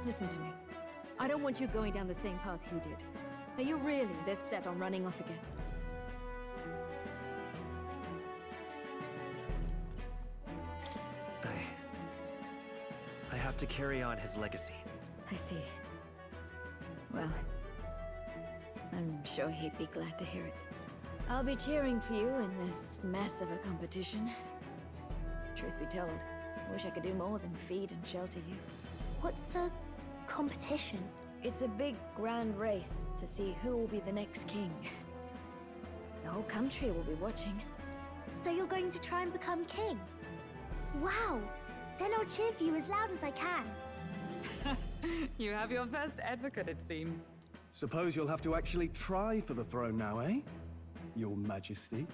Listen to me. I don't want you going down the same path he did. Are you really this set on running off again? I have to carry on his legacy. I see. Well, I'm sure he'd be glad to hear it. I'll be cheering for you in this mess of a competition. Truth be told, I wish I could do more than feed and shelter you. What's the competition? It's a big, grand race to see who will be the next king. The whole country will be watching. So you're going to try and become king? Wow! Then I'll cheer for you as loud as I can. You have your first advocate, it seems. Suppose you'll have to actually try for the throne now, eh? Your Majesty.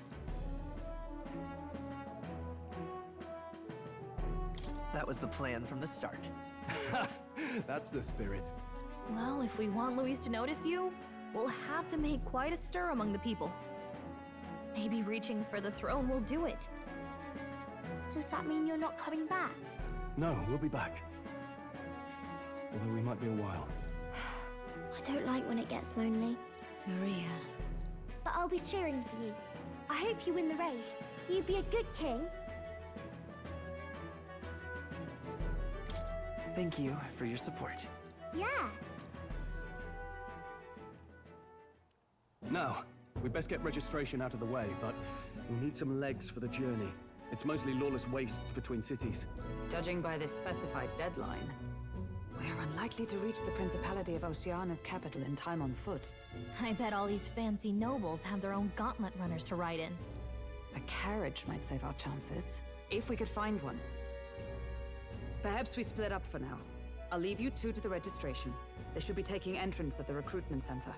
That was the plan from the start. That's the spirit. Well, if we want Luis to notice you, we'll have to make quite a stir among the people. Maybe reaching for the throne will do it. Does that mean you're not coming back? No, we'll be back. Although we might be a while. I don't like when it gets lonely. Maria. But I'll be cheering for you. I hope you win the race. You'd be a good king. Thank you for your support. Yeah. Now, we'd best get registration out of the way, but we'll need some legs for the journey. It's mostly lawless wastes between cities. Judging by this specified deadline, we're unlikely to reach the Principality of Oceana's capital in time on foot. I bet all these fancy nobles have their own gauntlet runners to ride in. A carriage might save our chances, if we could find one. Perhaps we split up for now. I'll leave you two to the registration. They should be taking entrance at the recruitment center.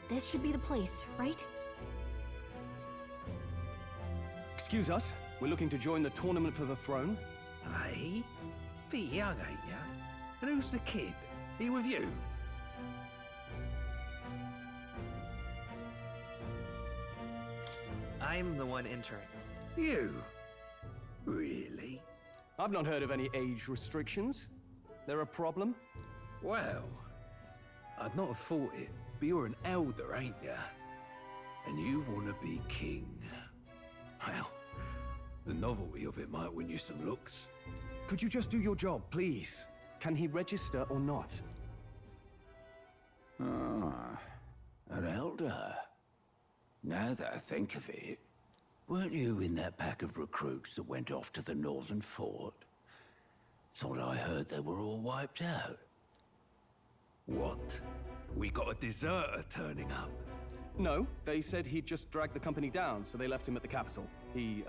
This should be the place, right? Excuse us, we're looking to join the tournament for the throne. Aye? Bit young, ain't ya? And who's the kid? He with you? I'm the one entering. You? Really? I've not heard of any age restrictions. There a problem? Well, I'd not have thought it, but you're an elder, ain't ya? And you want to be king. Well, the novelty of it might win you some looks. Could you just do your job, please? Can he register or not? Ah, an elder. Now that I think of it, weren't you in that pack of recruits that went off to the northern fort? Thought I heard they were all wiped out. What? We got a deserter turning up. No, they said he'd just dragged the company down, so they left him at the capital. He,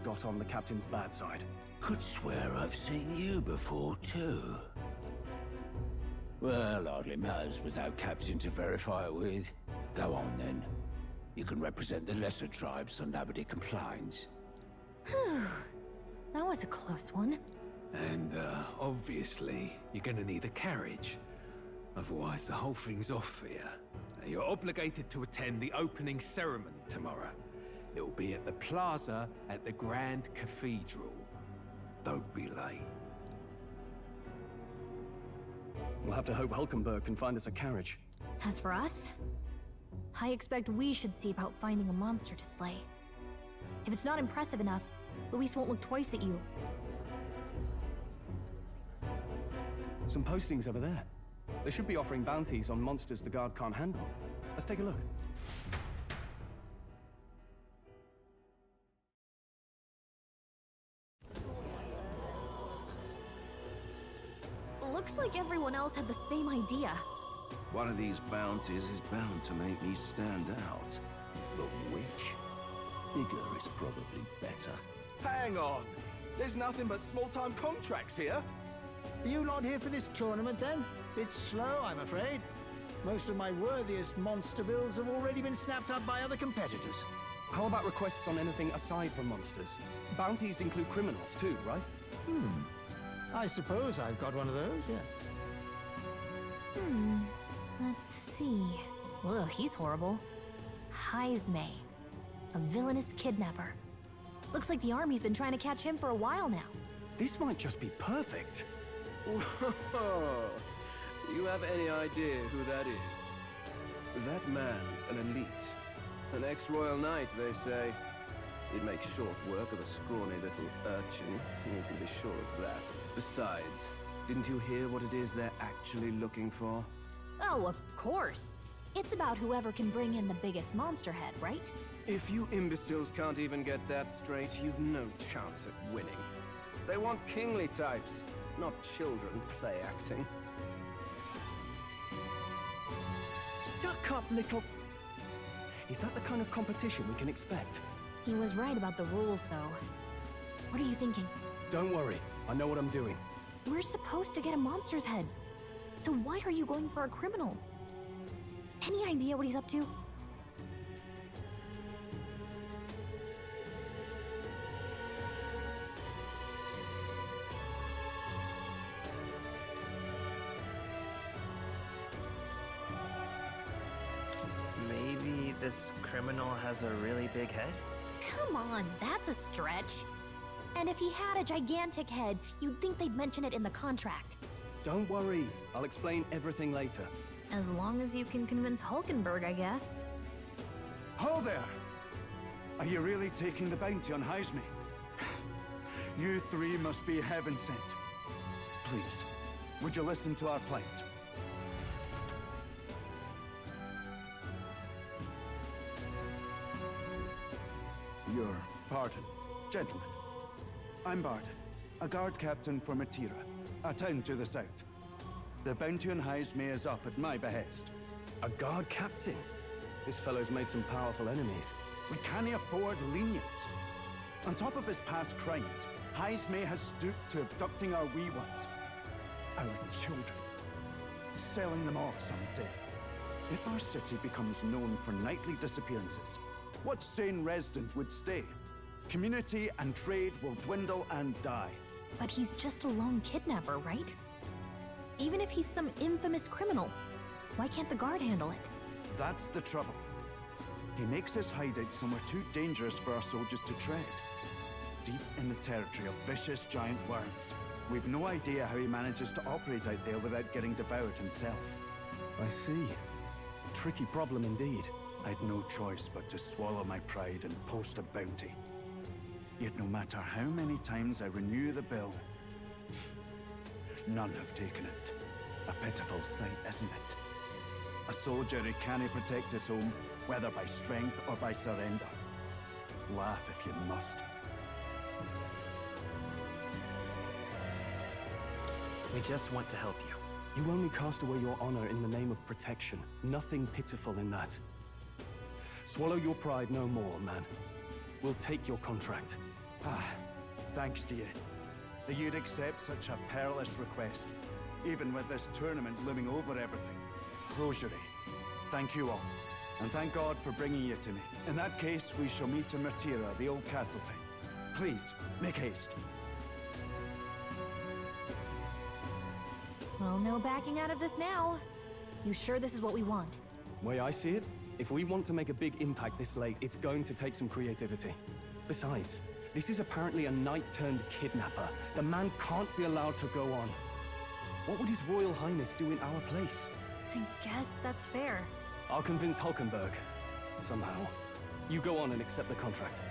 got on the captain's bad side. Could swear I've seen you before, too. Well, hardly matters with no captain to verify it with. Go on, then. You can represent the lesser tribes so nobody complains. Whew. That was a close one. And, obviously, you're gonna need a carriage. Otherwise, the whole thing's off for you. Now, you're obligated to attend the opening ceremony tomorrow. It'll be at the plaza at the Grand Cathedral. Don't be late. We'll have to hope Hulkenberg can find us a carriage. As for us, I expect we should see about finding a monster to slay. If it's not impressive enough, Luis won't look twice at you. Some postings over there. They should be offering bounties on monsters the guard can't handle. Let's take a look. Looks like everyone else had the same idea. One of these bounties is bound to make me stand out. But which? Bigger is probably better. Hang on! There's nothing but small-time contracts here. Are you not here for this tournament, then? Bit slow, I'm afraid. Most of my worthiest monster bills have already been snapped up by other competitors. How about requests on anything aside from monsters? Bounties include criminals too, right? I suppose I've got one of those, yeah. Let's see. Ugh, he's horrible. Heisme, a villainous kidnapper. Looks like the army's been trying to catch him for a while now. This might just be perfect. Whoa. You have any idea who that is? That man's an elite. An ex-royal knight, they say. He'd make short work of a scrawny little urchin. You can be sure of that. Besides, didn't you hear what it is they're actually looking for? Oh, of course. It's about whoever can bring in the biggest monster head, right? If you imbeciles can't even get that straight, you've no chance at winning. They want kingly types, not children play acting. Stuck-up little... Is that the kind of competition we can expect? He was right about the rules, though. What are you thinking? Don't worry, I know what I'm doing. We're supposed to get a monster's head. So why are you going for a criminal? Any idea what he's up to? Maybe this criminal has a really big head? Come on, that's a stretch. And if he had a gigantic head, you'd think they'd mention it in the contract. Don't worry, I'll explain everything later. As long as you can convince Hulkenberg, I guess. Ho there! Are you really taking the bounty on Heisme? You three must be heaven sent. Please, would you listen to our plight? Your pardon, gentlemen. I'm Barton, a guard captain for Matira, a town to the south. The bounty on Heisme is up at my behest. A guard captain? This fellow's made some powerful enemies. We can't afford lenience. On top of his past crimes, Heisme has stooped to abducting our wee ones. Our children. Selling them off, some say. If our city becomes known for nightly disappearances, what sane resident would stay? Community and trade will dwindle and die. But he's just a lone kidnapper, right? Even if he's some infamous criminal, why can't the guard handle it? That's the trouble. He makes his hideout somewhere too dangerous for our soldiers to tread. Deep in the territory of vicious giant worms. We've no idea how he manages to operate out there without getting devoured himself. I see. Tricky problem indeed. I'd no choice but to swallow my pride and post a bounty. Yet no matter how many times I renew the bill, none have taken it. A pitiful sight, isn't it? A soldier who can't protect his home, whether by strength or by surrender. Laugh if you must. We just want to help you. You only cast away your honor in the name of protection. Nothing pitiful in that. Swallow your pride no more, man. We'll take your contract. Thanks to you. That you'd accept such a perilous request, even with this tournament looming over everything. Closure. Thank you all. And thank God for bringing you to me. In that case, we shall meet in Martira, the old Castletine. Please, make haste. Well, no backing out of this now. You sure this is what we want? Way I see it, if we want to make a big impact this late, it's going to take some creativity. Besides, this is apparently a knight-turned-kidnapper. The man can't be allowed to go on. What would His Royal Highness do in our place? I guess that's fair. I'll convince Hulkenberg. Somehow. You go on and accept the contract.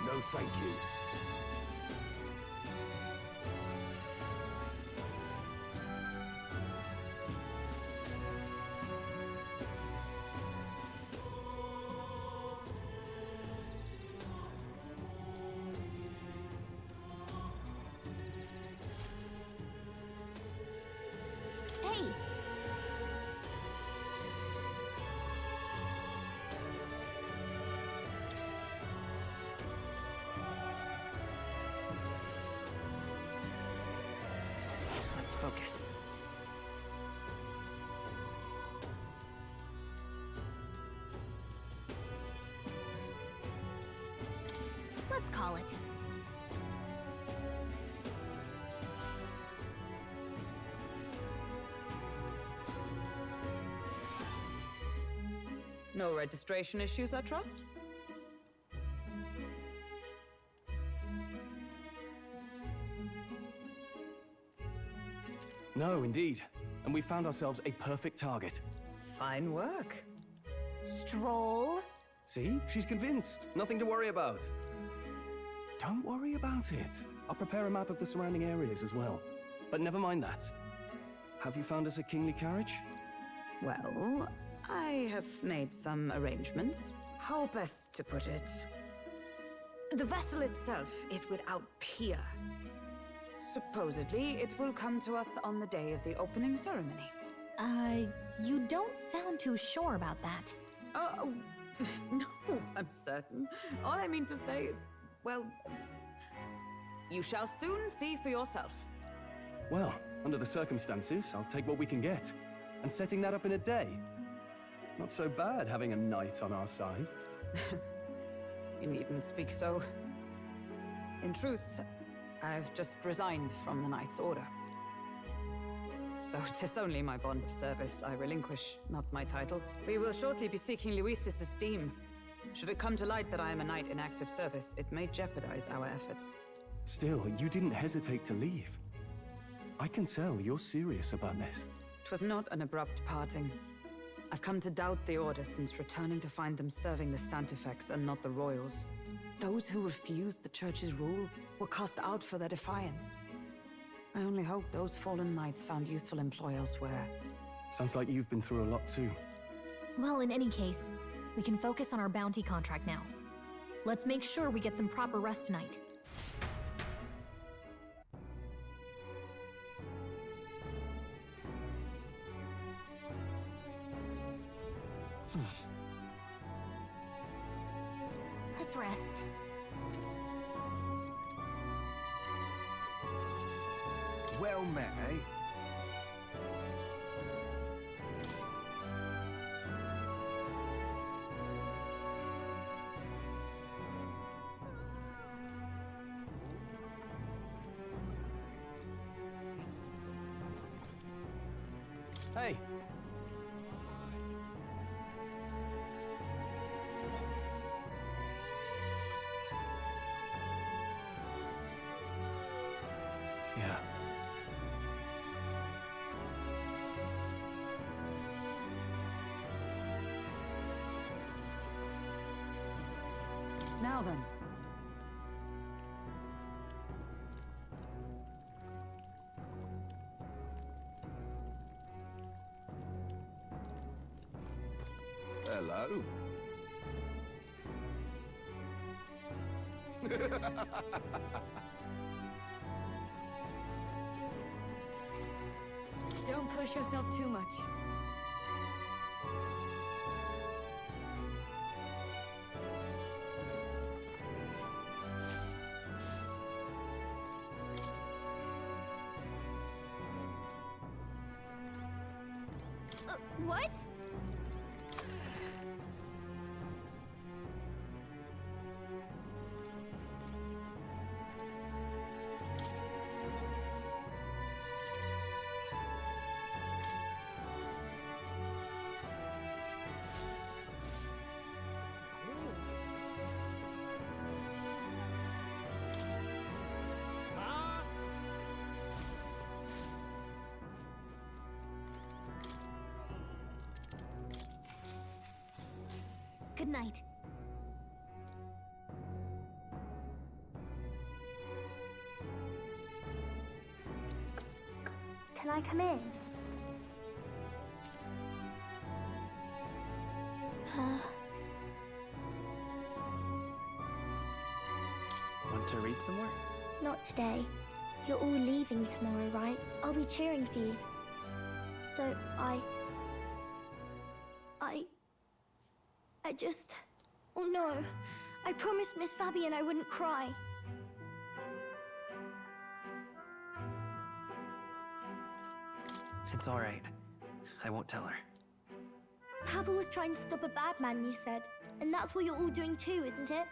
No, thank you. Hey! focus. Let's call it. No registration issues, I trust? No, indeed. And we found ourselves a perfect target. Fine work. Stroll. See? She's convinced. Nothing to worry about. Don't worry about it. I'll prepare a map of the surrounding areas as well. But never mind that. Have you found us a kingly carriage? Well, I have made some arrangements. How best to put it? The vessel itself is without peer. Supposedly, it will come to us on the day of the opening ceremony. You don't sound too sure about that. Oh, no, I'm certain. All I mean to say is, well, you shall soon see for yourself. Well, under the circumstances, I'll take what we can get. And setting that up in a day. Not so bad having a knight on our side. You needn't speak so. In truth, I've just resigned from the Knight's Order. Though 'tis only my bond of service I relinquish, not my title. We will shortly be seeking Luis's esteem. Should it come to light that I am a knight in active service, it may jeopardize our efforts. Still, you didn't hesitate to leave. I can tell you're serious about this. It was not an abrupt parting. I've come to doubt the Order since returning to find them serving the Santifex and not the Royals. Those who refused the Church's rule were cast out for their defiance. I only hope those fallen knights found useful employ elsewhere. Sounds like you've been through a lot too. Well, in any case, we can focus on our bounty contract now. Let's make sure we get some proper rest tonight. Let's rest. Well met, eh? Hey! Yeah. Now then. Hello. Don't push yourself too much. What? Good night. Can I come in? Want to read somewhere? Not today. You're all leaving tomorrow, right? I'll be cheering for you. So I just... Oh no. I promised Miss Fabian I wouldn't cry. It's all right. I won't tell her. Papa was trying to stop a bad man, you said. And that's what you're all doing too, isn't it?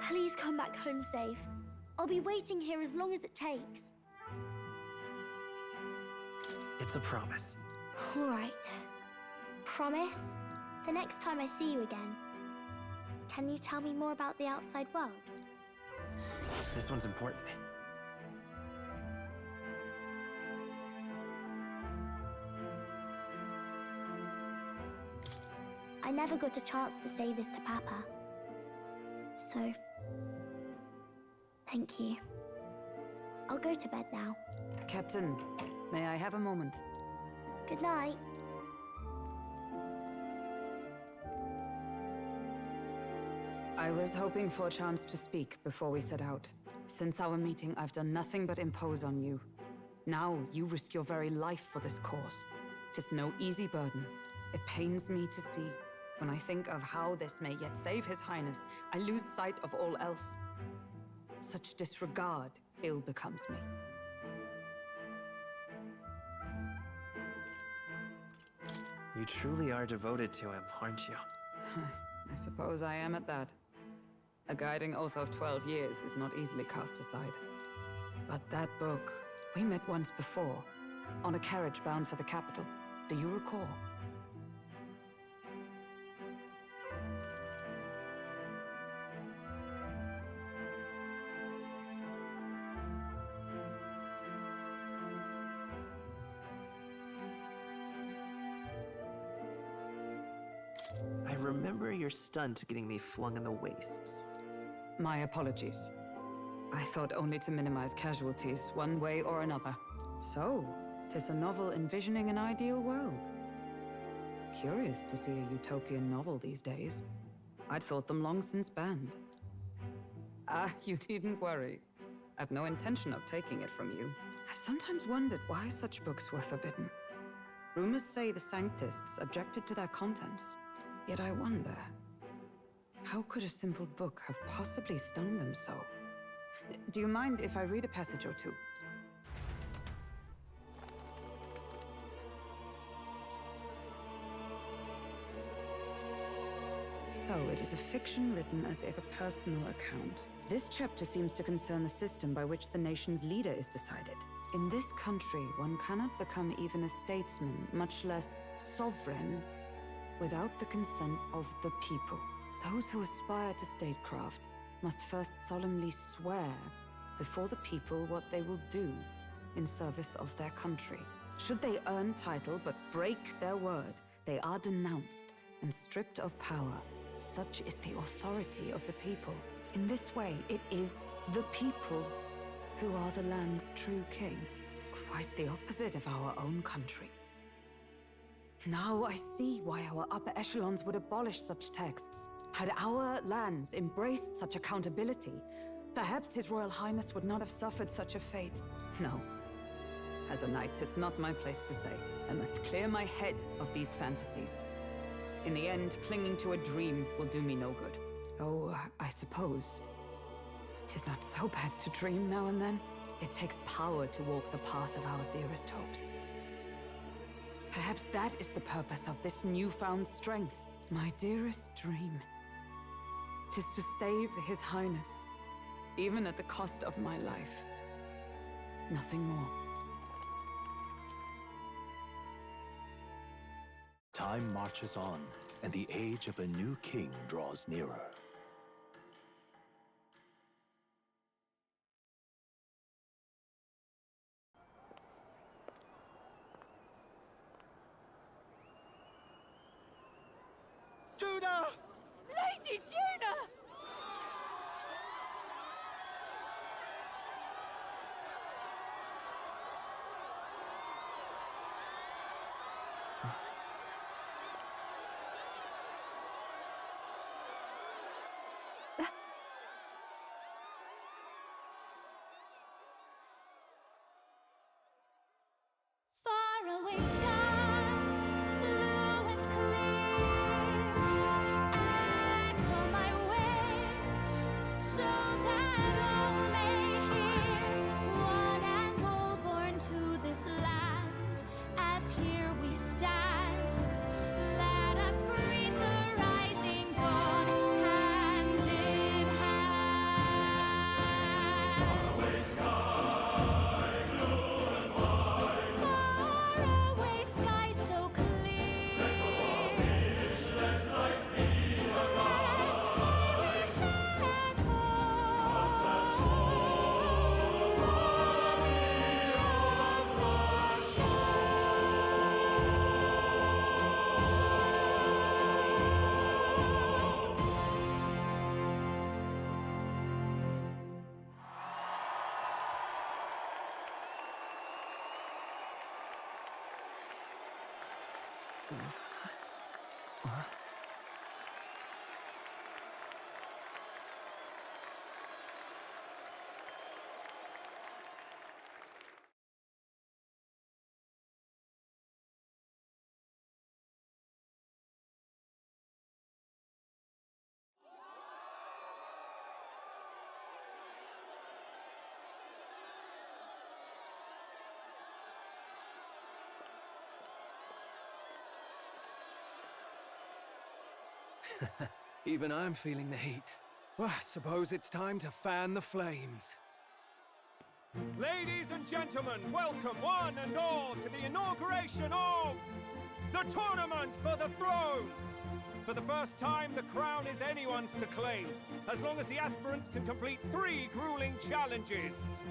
Please come back home safe. I'll be waiting here as long as it takes. It's a promise. All right. Promise? The next time I see you again, can you tell me more about the outside world? This one's important. I never got a chance to say this to Papa. So, thank you. I'll go to bed now. Captain, may I have a moment? Good night. I was hoping for a chance to speak before we set out. Since our meeting, I've done nothing but impose on you. Now, you risk your very life for this cause. 'Tis no easy burden. It pains me to see. When I think of how this may yet save His Highness, I lose sight of all else. Such disregard ill becomes me. You truly are devoted to him, aren't you? I suppose I am at that. A guiding oath of 12 years is not easily cast aside. But that book, we met once before, on a carriage bound for the capital. Do you recall? I remember your stunt getting me flung in the wastes. My apologies. I thought only to minimize casualties, one way or another. So, 'tis a novel envisioning an ideal world. Curious to see a utopian novel these days. I'd thought them long since banned. Ah, you needn't worry. I've no intention of taking it from you. I've sometimes wondered why such books were forbidden. Rumors say the Sanctists objected to their contents. Yet I wonder, how could a simple book have possibly stung them so? Do you mind if I read a passage or two? So, it is a fiction written as if a personal account. This chapter seems to concern the system by which the nation's leader is decided. In this country, one cannot become even a statesman, much less sovereign, without the consent of the people. Those who aspire to statecraft must first solemnly swear before the people what they will do in service of their country. Should they earn title but break their word, they are denounced and stripped of power. Such is the authority of the people. In this way, it is the people who are the land's true king. Quite the opposite of our own country. Now I see why our upper echelons would abolish such texts. Had our lands embraced such accountability, perhaps His Royal Highness would not have suffered such a fate. No. As a knight, 'tis not my place to say. I must clear my head of these fantasies. In the end, clinging to a dream will do me no good. Oh, I suppose 'tis not so bad to dream now and then. It takes power to walk the path of our dearest hopes. Perhaps that is the purpose of this newfound strength. My dearest dream. 'Tis to save His Highness, even at the cost of my life. Nothing more. Time marches on, and the age of a new king draws nearer. Juna! Lady Juna! Faraway sky, blue and clear. Echo my Even I'm feeling the heat. Well, I suppose it's time to fan the flames. Ladies and gentlemen, welcome one and all to the inauguration of the Tournament for the Throne! For the first time, the crown is anyone's to claim, as long as the aspirants can complete 3 grueling challenges.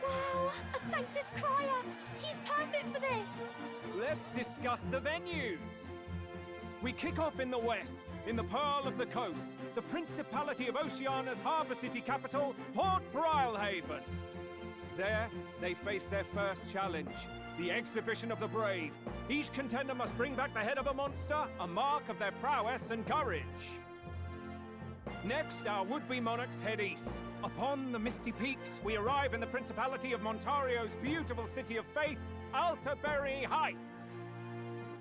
Wow, a Sanctus Crier! He's perfect for this! Let's discuss the venues. We kick off in the west, in the Pearl of the Coast, the Principality of Oceania's harbour city capital, Port Brilehaven. There, they face their first challenge, the Exhibition of the Brave. Each contender must bring back the head of a monster, a mark of their prowess and courage. Next, our would-be monarchs head east. Upon the misty peaks, we arrive in the Principality of Montario's beautiful city of faith, Altaberry Heights.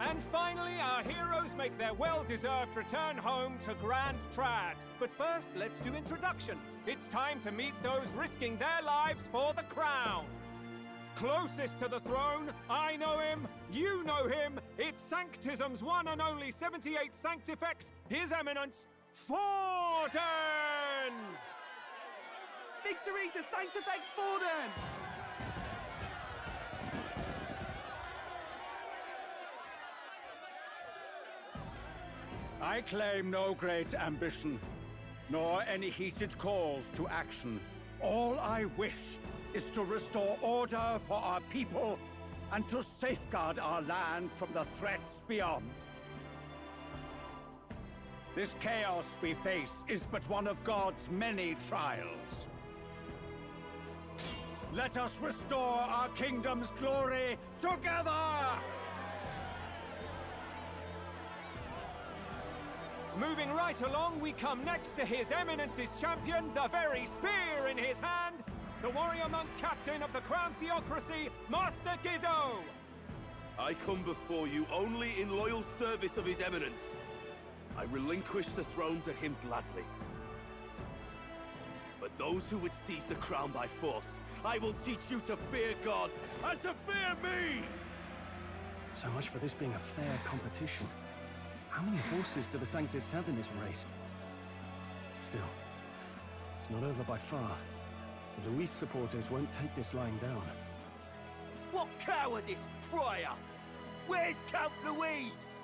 And finally, our heroes make their well-deserved return home to Grand Trad. But first, let's do introductions. It's time to meet those risking their lives for the crown. Closest to the throne, I know him, you know him. It's Sanctism's one and only 78th Sanctifex, His Eminence, Forden! Victory to Sanctifex Forden! I claim no great ambition, nor any heated calls to action. All I wish is to restore order for our people and to safeguard our land from the threats beyond. This chaos we face is but one of God's many trials. Let us restore our kingdom's glory together! Moving right along, we come next to His Eminence's champion, the very spear in his hand, the warrior monk captain of the Crown Theocracy, Master Giddo! I come before you only in loyal service of His Eminence. I relinquish the throne to him gladly. But those who would seize the crown by force, I will teach you to fear God and to fear me! So much for this being a fair competition. How many horses do the Sanctus have in this race? Still, it's not over by far. The Luis supporters won't take this lying down. What cowardice, Crier! Where's Count Louise?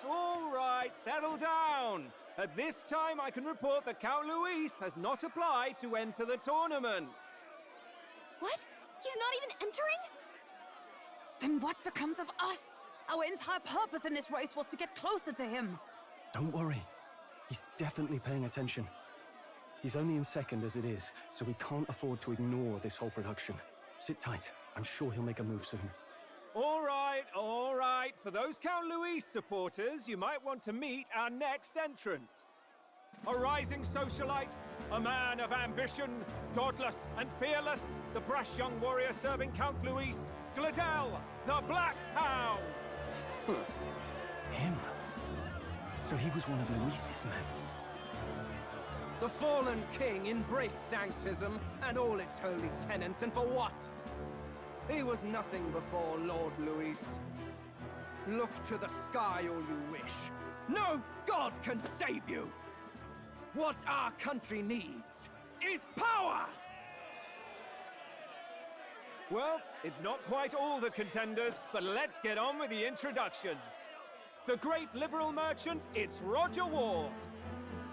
All right, settle down. At this time, I can report that Count Luis has not applied to enter the tournament. What? He's not even entering? Then what becomes of us? Our entire purpose in this race was to get closer to him. Don't worry. He's definitely paying attention. He's only in second as it is, so we can't afford to ignore this whole production. Sit tight. I'm sure he'll make a move soon. All right, all right. For those Count Luis supporters, you might want to meet our next entrant. A rising socialite, a man of ambition, godless and fearless, the brash young warrior serving Count Luis, Gladel, the Black Hound. Him? So he was one of Luis's men. The fallen king embraced Sanctism and all its holy tenets, and for what? He was nothing before Lord Luis. Look to the sky all you wish. No god can save you! What our country needs is power! Well, it's not quite all the contenders, but let's get on with the introductions. The great liberal merchant, it's Roger Ward.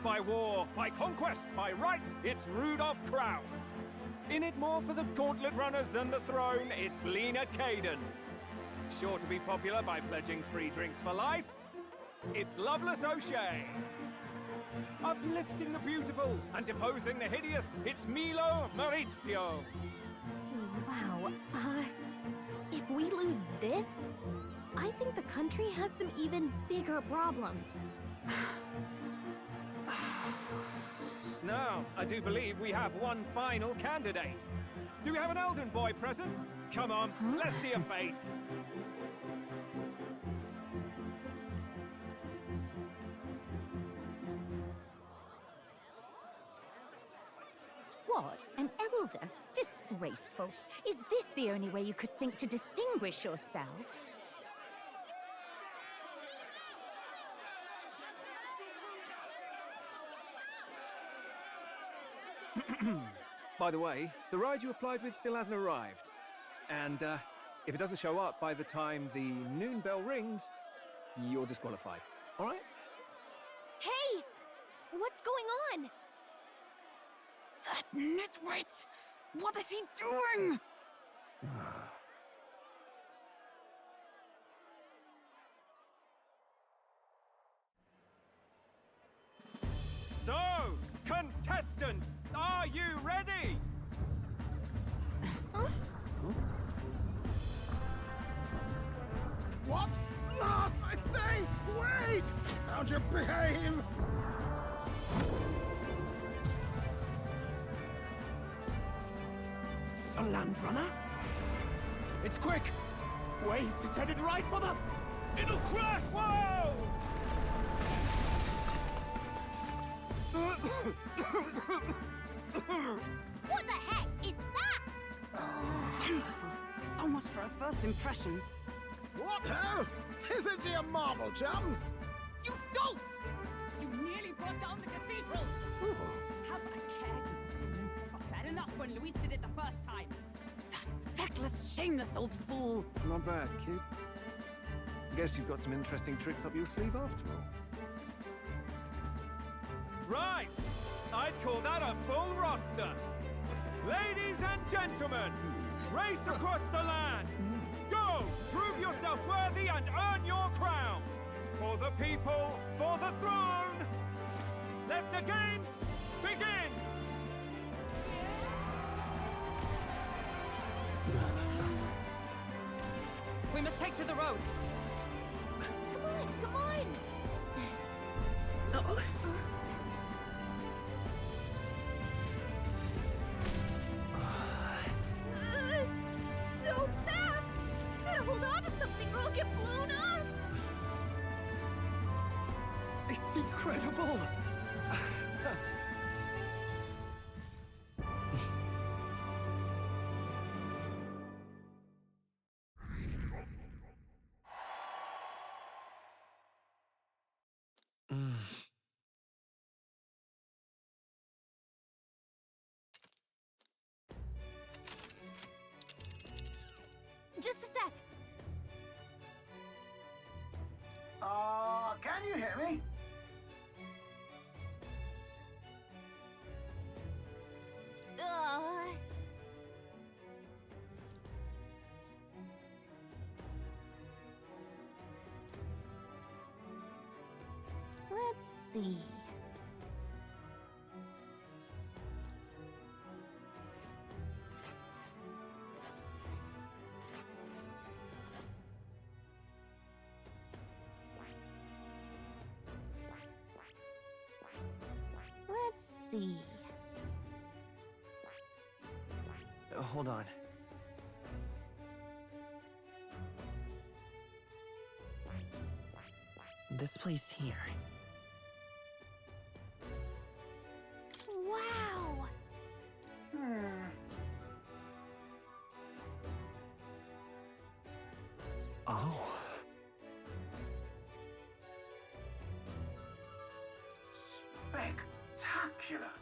By war, by conquest, by right, it's Rudolph Kraus. In it more for the gauntlet runners than the throne, it's Lena Caden. Sure to be popular by pledging free drinks for life, it's Loveless O'Shea. uplifting the beautiful and deposing the hideous. It's Milo Maurizio. Wow. If we lose this, I think the country has some even bigger problems. Now, I do believe we have one final candidate. Do we have an Elden boy present? Come on, let's see a face. What? An elder? Disgraceful. Is this the only way you could think to distinguish yourself? By the way, the ride you applied with still hasn't arrived. And if it doesn't show up by the time the noon bell rings, you're disqualified. All right? Hey! What's going on? That nitwit! What is he doing? So, contestants, are you ready? What? Last, I say! Wait! Found your behave! A land runner? It's quick! Wait, it's headed right for the... It'll crash! Whoa! What the heck is that? Wonderful. So much for a first impression. What ho? Isn't he a marvel, chums? You don't! You nearly brought down the cathedral! Have a care, you fool. It was bad enough when Luis did it the first time. That feckless, shameless old fool. Not bad, kid. Guess you've got some interesting tricks up your sleeve after all. Right! I'd call that a full roster. Ladies and gentlemen, race across the land. Go! Prove yourself worthy and earn your crown. For the people, for the throne. Let the games begin! We must take to the road. Come on, come on! So fast! Gotta hold on to something or I'll get blown up! It's incredible! Just a sec. Can you hear me? Let's see. Let's see. Hold on. This place here. Wow! Oh. Spectacular!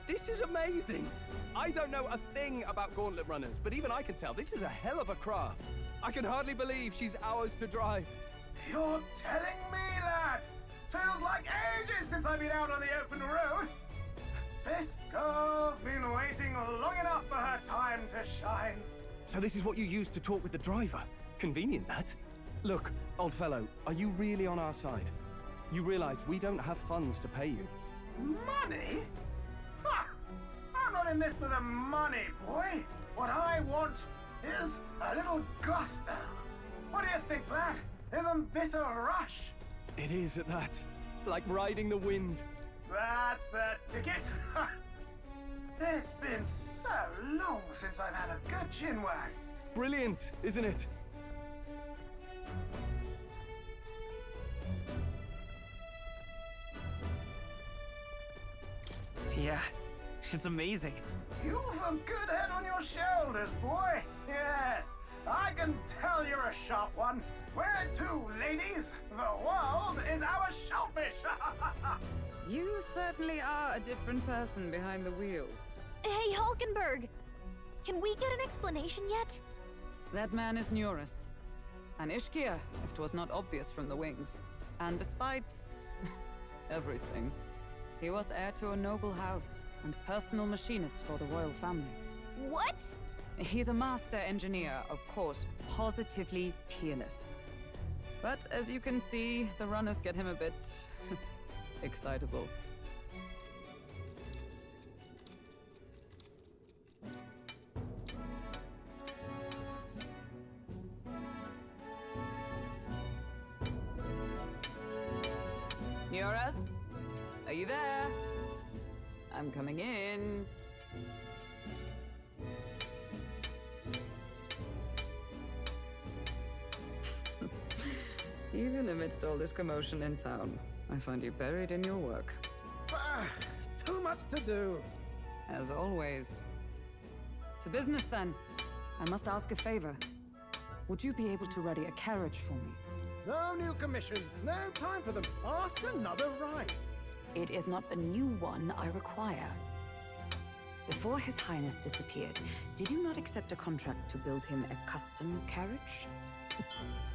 This is amazing! I don't know a thing about gauntlet runners, but even I can tell this is a hell of a craft. I can hardly believe she's ours to drive. You're telling me, lad? Feels like ages since I've been out on the open road. This girl's been waiting long enough for her time to shine. So this is what you used to talk with the driver? Convenient, that. Look, old fellow, are you really on our side? You realize we don't have funds to pay you. Money? Ha! I'm not in this for the money, boy. What I want is a little gusto. What do you think, lad? Isn't this a rush? It is at that. Like riding the wind. That's the ticket. It's been so long since I've had a good chinwag. Brilliant, isn't it? Yeah, it's amazing. You've a good head on your shoulders, boy. Yes, I can tell you're a sharp one. Where to, ladies? The world is our shellfish. You certainly are a different person behind the wheel. Hey, Hulkenberg! Can we get an explanation yet? That man is Neurus. An Ishkia, if 'twas not obvious from the wings. And despite everything, he was heir to a noble house and personal machinist for the royal family. What? He's a master engineer, of course, positively peerless. But as you can see, the runners get him a bit excitable. Neurus? Are you there? I'm coming in. Even amidst all this commotion in town, I find you buried in your work. Too much to do. As always. To business, then. I must ask a favor. Would you be able to ready a carriage for me? No new commissions. No time for them. Ask another right. It is not a new one I require. Before His Highness disappeared, did you not accept a contract to build him a custom carriage?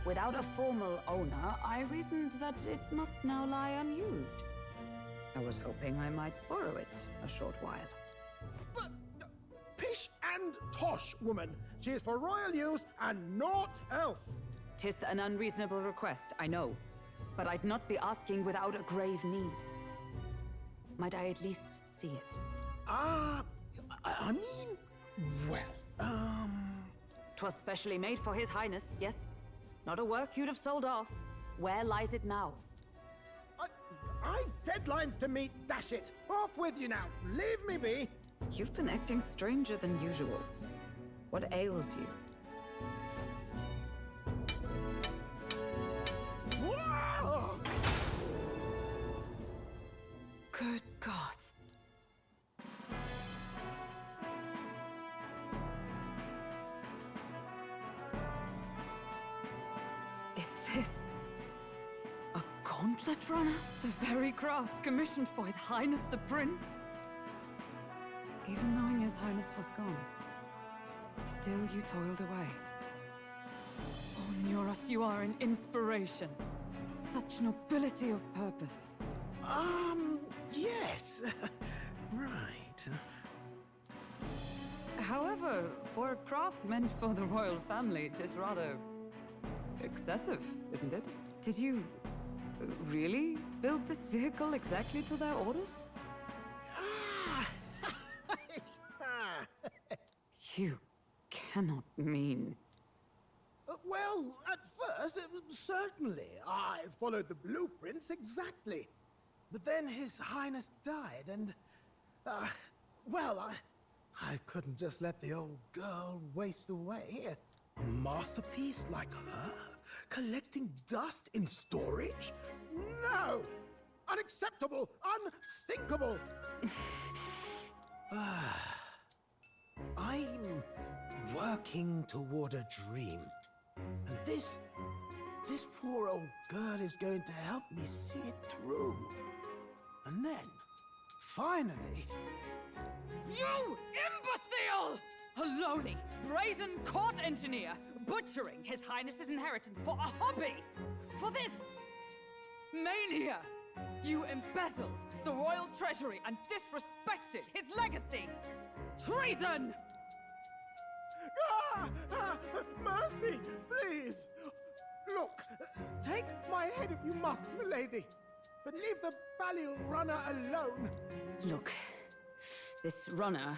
Without a formal owner, I reasoned that it must now lie unused. I was hoping I might borrow it a short while. But, pish and tosh, woman. She is for royal use and naught else. 'Tis an unreasonable request, I know. But I'd not be asking without a grave need. Might I at least see it? I mean, well, 'Twas specially made for His Highness, yes? Not a work you'd have sold off. Where lies it now? I've deadlines to meet, dash it. Off with you now. Leave me be. You've been acting stranger than usual. What ails you? Whoa! Good God. Is this a gauntlet runner? The very craft commissioned for His Highness the Prince? Even knowing His Highness was gone, still you toiled away. Oh, Neurus, you are an inspiration. Such nobility of purpose. Yes. Right. However, for a craft meant for the royal family, it is rather excessive, isn't it? Did you really build this vehicle exactly to their orders? You cannot mean... Well, at first, certainly. I followed the blueprints exactly. But then His Highness died, and... well, I couldn't just let the old girl waste away. A masterpiece like her? Collecting dust in storage? No! Unacceptable! Unthinkable! I'm working toward a dream. And this poor old girl is going to help me see it through. And then, finally... You imbecile! A lowly, brazen court engineer butchering His Highness's inheritance for a hobby! For this mania! You embezzled the royal treasury and disrespected his legacy! Treason! Mercy, please! Look, take my head if you must, milady. But leave the Balliol runner alone. Look, this runner...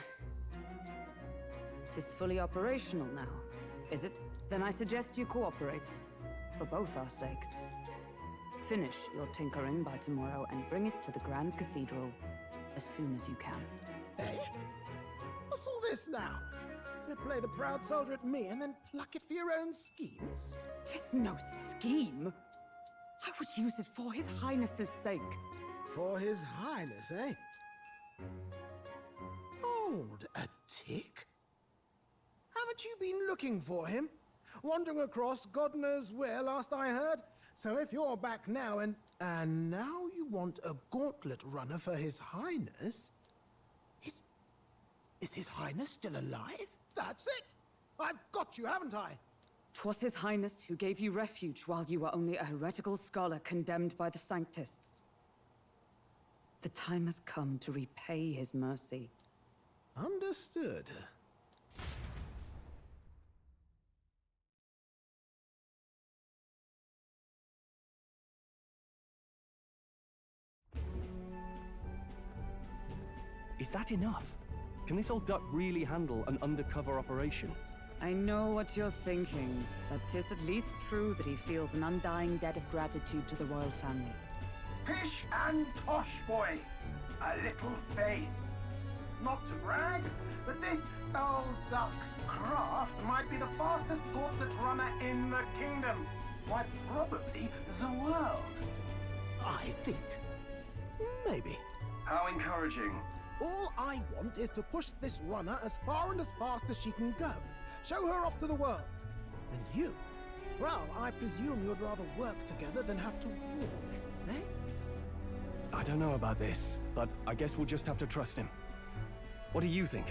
it is fully operational now, is it? Then I suggest you cooperate. For both our sakes. Finish your tinkering by tomorrow and bring it to the Grand Cathedral as soon as you can. Eh? What's all this now? You play the proud soldier at me and then pluck it for your own schemes? 'Tis no scheme. I would use it for His Highness's sake. For His Highness, eh? Hold a tick. Haven't you been looking for him? Wandering across God knows where, last I heard. So if you're back now and now you want a gauntlet runner for His Highness? Is His Highness still alive? That's it! I've got you, haven't I? 'Twas His Highness who gave you refuge while you were only a heretical scholar condemned by the Sanctists. The time has come to repay His mercy. Understood. Is that enough? Can this old duck really handle an undercover operation? I know what you're thinking, but 'tis at least true that he feels an undying debt of gratitude to the royal family. Pish and tosh, boy. A little faith. Not to brag, but this old duck's craft might be the fastest gauntlet runner in the kingdom. Why, probably the world. I think. Maybe. How encouraging. All I want is to push this runner as far and as fast as she can go. Show her off to the world. And you? Well, I presume you'd rather work together than have to walk, eh? I don't know about this, but I guess we'll just have to trust him. What do you think?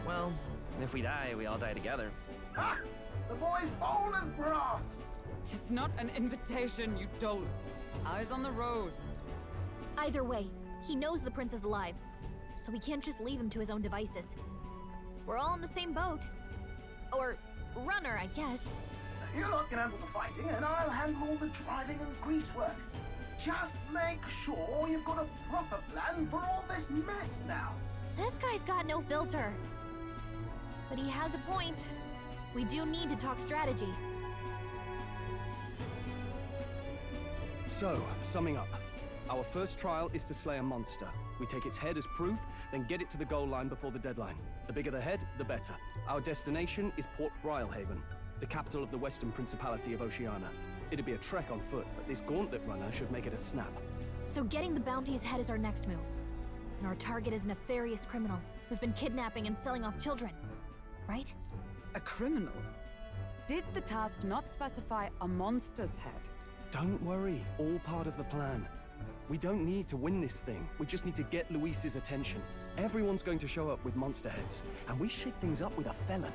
Well, if we die, we all die together. Ha! The boy's bold as brass. 'Tis not an invitation, you dolt. Eyes on the road. Either way, he knows the prince is alive, so we can't just leave him to his own devices. We're all in the same boat. Or runner, I guess. You lot can handle the fighting, and I'll handle all the driving and greasework. Just make sure you've got a proper plan for all this mess now. This guy's got no filter. But he has a point. We do need to talk strategy. So, summing up. Our first trial is to slay a monster. We take its head as proof, then get it to the goal line before the deadline. The bigger the head, the better. Our destination is Port Rhylehaven, the capital of the Western Principality of Oceania. It'd be a trek on foot, but this gauntlet runner should make it a snap. So getting the bounty's head is our next move. And our target is a nefarious criminal who's been kidnapping and selling off children. Right? A criminal? Did the task not specify a monster's head? Don't worry, all part of the plan. We don't need to win this thing. We just need to get Luis's attention. Everyone's going to show up with monster heads, and we shake things up with a felon.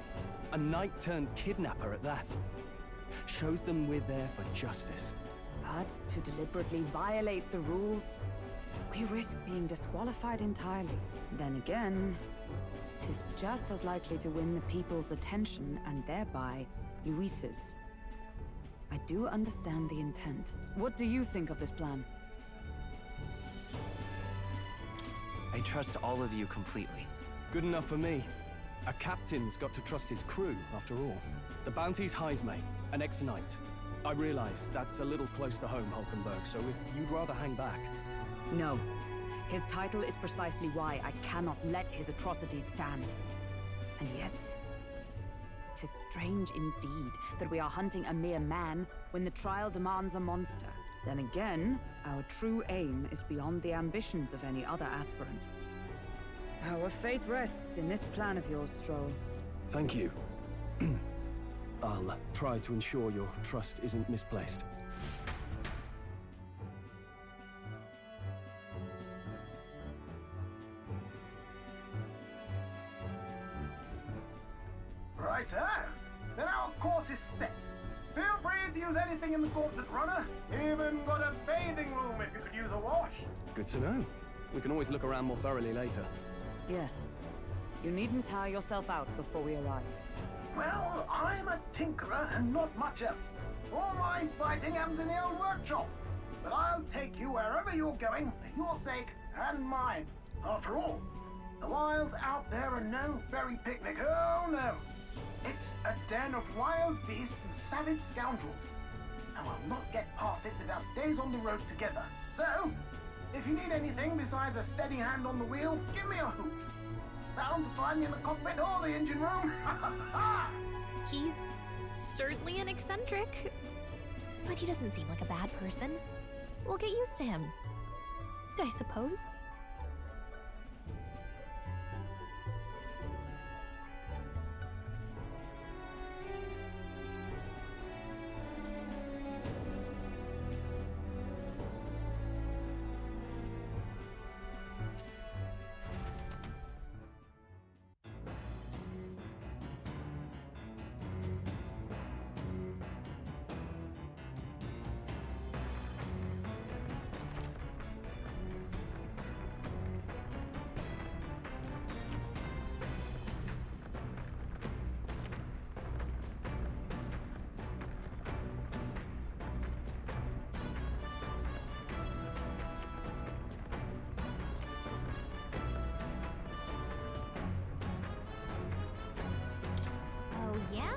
A knight-turned-kidnapper at that. Shows them we're there for justice. But to deliberately violate the rules, we risk being disqualified entirely. Then again, 'tis just as likely to win the people's attention and thereby Luis's. I do understand the intent. What do you think of this plan? I trust all of you completely. Good enough for me. A captain's got to trust his crew, after all. The bounty's Heismay, an ex-knight. I realize that's a little close to home, Hulkenberg, so if you'd rather hang back... No. His title is precisely why I cannot let his atrocities stand. And yet, 'tis strange indeed that we are hunting a mere man when the trial demands a monster. Then again, our true aim is beyond the ambitions of any other aspirant. Our fate rests in this plan of yours, Stroll. Thank you. I'll try to ensure your trust isn't misplaced. Righto. Then our course is set. Feel free to use anything in the Gauntlet Runner. Even got a bathing room if you could use a wash. Good to know. We can always look around more thoroughly later. Yes. You needn't tire yourself out before we arrive. Well, I'm a tinkerer and not much else. All my fighting happens in the old workshop. But I'll take you wherever you're going for your sake and mine. After all, the wilds out there are no berry picnic. Oh no. It's a den of wild beasts and savage scoundrels. And we'll not get past it without days on the road together. So, if you need anything besides a steady hand on the wheel, give me a hoot. Bound to find me in the cockpit or the engine room. He's certainly an eccentric, but he doesn't seem like a bad person. We'll get used to him, I suppose. Oh, yeah?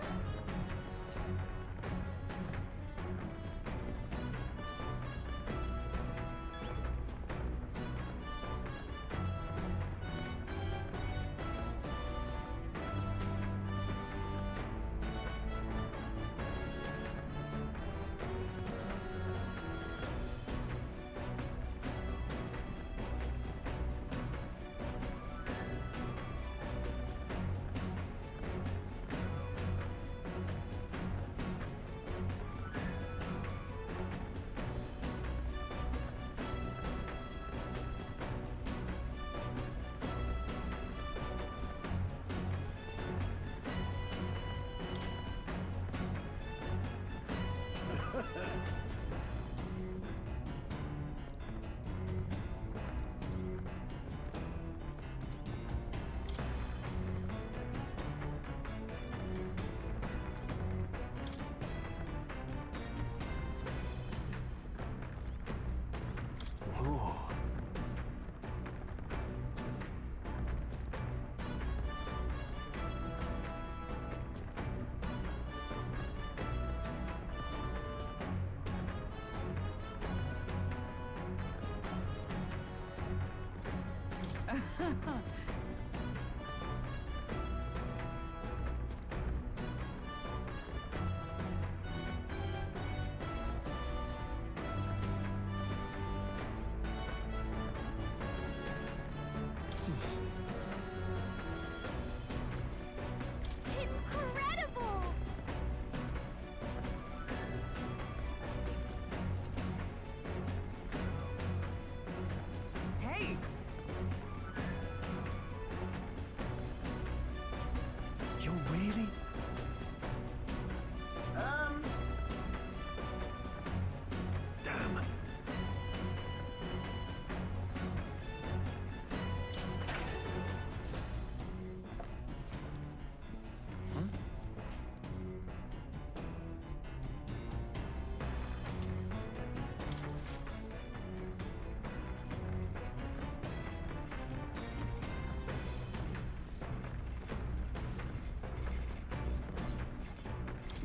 Incredible! Hey! You're really? Damn.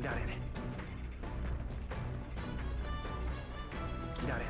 Got it. Got it.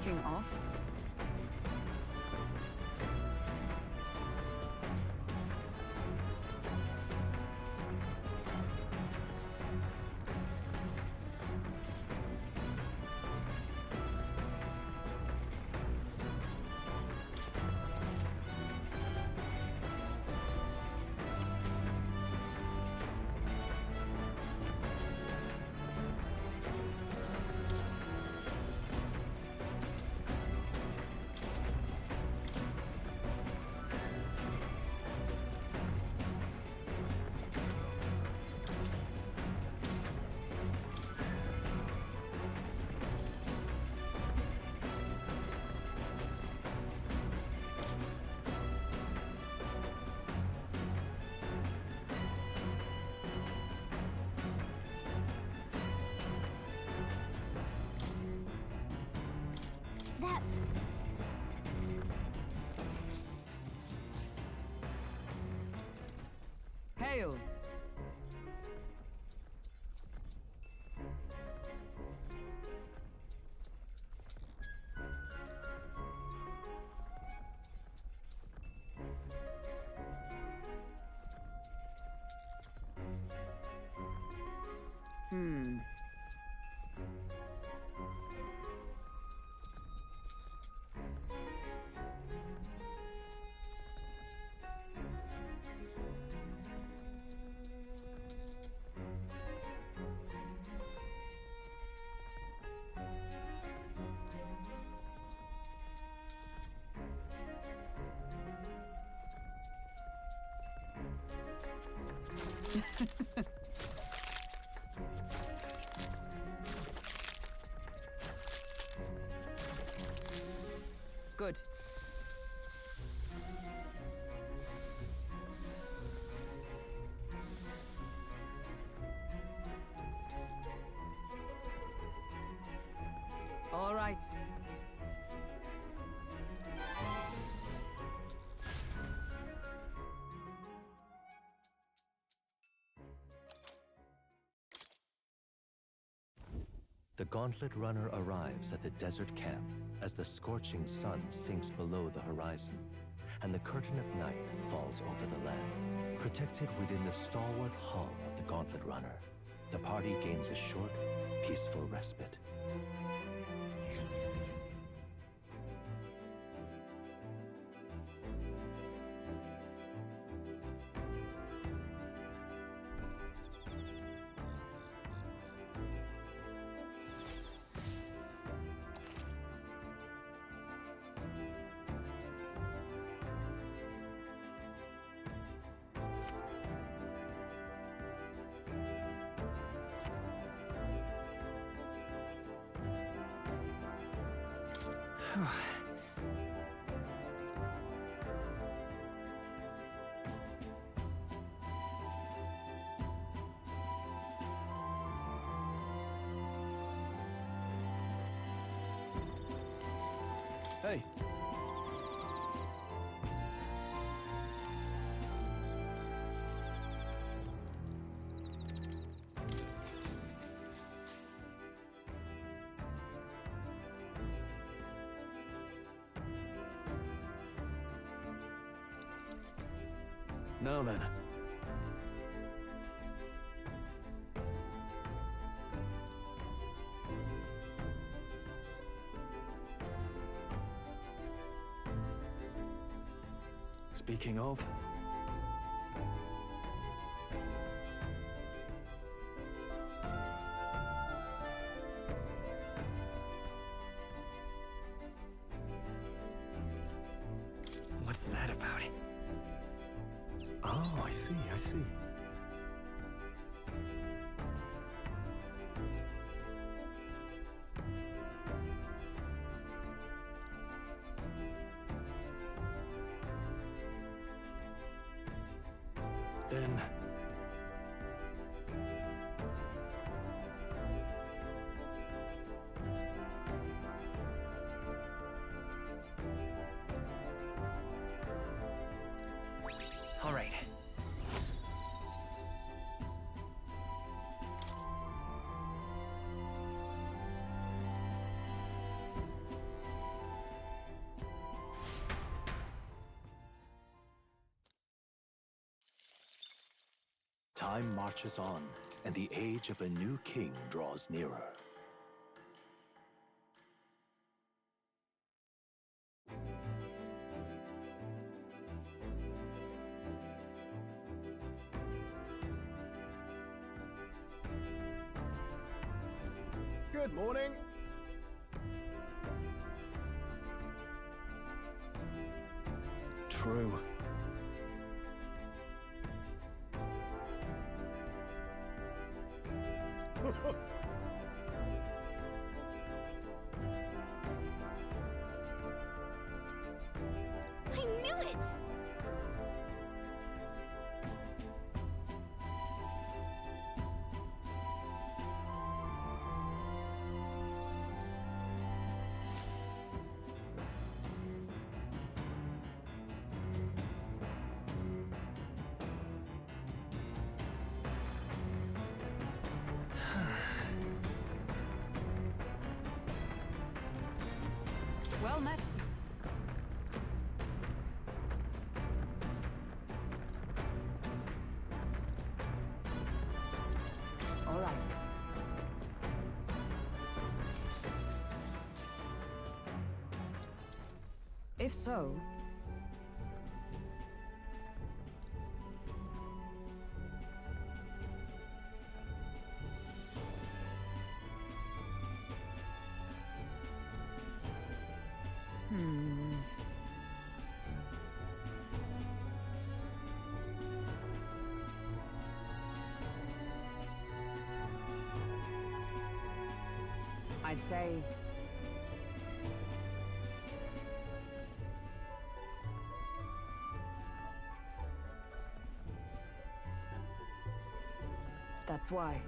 Speaking of... That... Hail! Hmm. Good. All right. The Gauntlet Runner arrives at the desert camp as the scorching sun sinks below the horizon, and the curtain of night falls over the land. Protected within the stalwart hull of the Gauntlet Runner, the party gains a short, peaceful respite. Hey. Now then. Speaking of... What's that about? Oh, I see, I see. Then... All right. Time marches on, and the age of a new king draws nearer. Good morning. True. I knew it! Well met. All right. If so, I'd say that's why.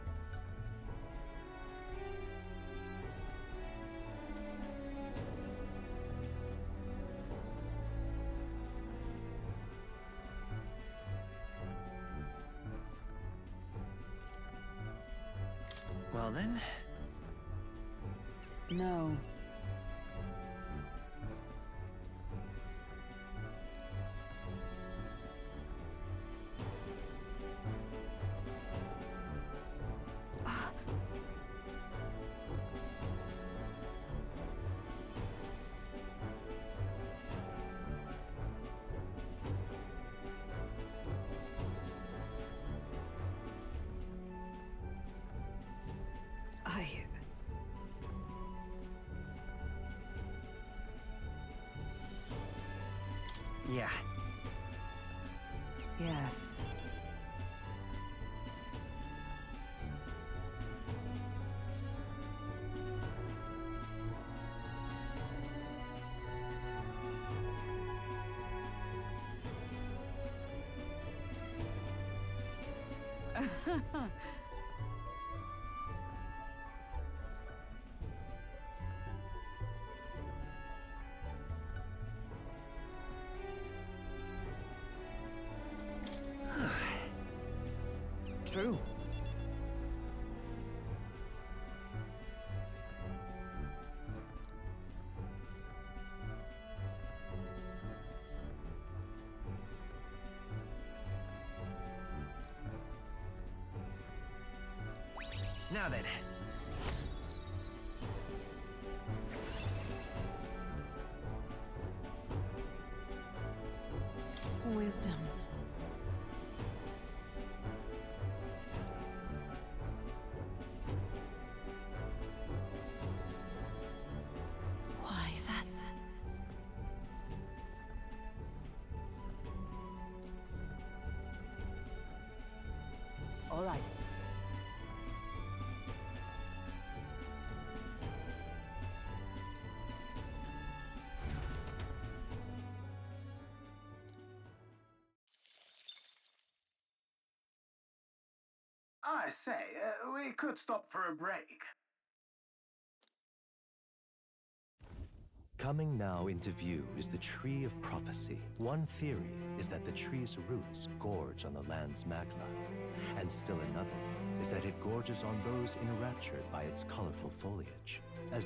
Well then, No. yeah. Yes. True. Now then. Wisdom. Why, that's... All right. I say, we could stop for a break. Coming now into view is the Tree of Prophecy. One theory is that the tree's roots gorge on the land's magma, and still another is that it gorges on those enraptured by its colorful foliage. As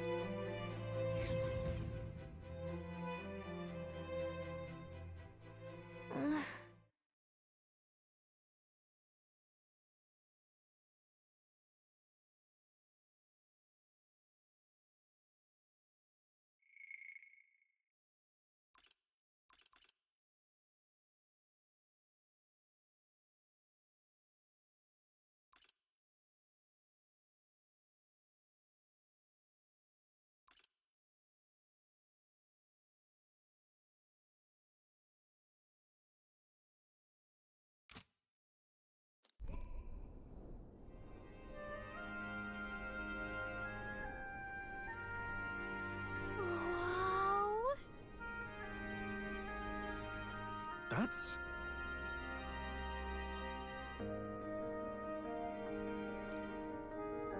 That's...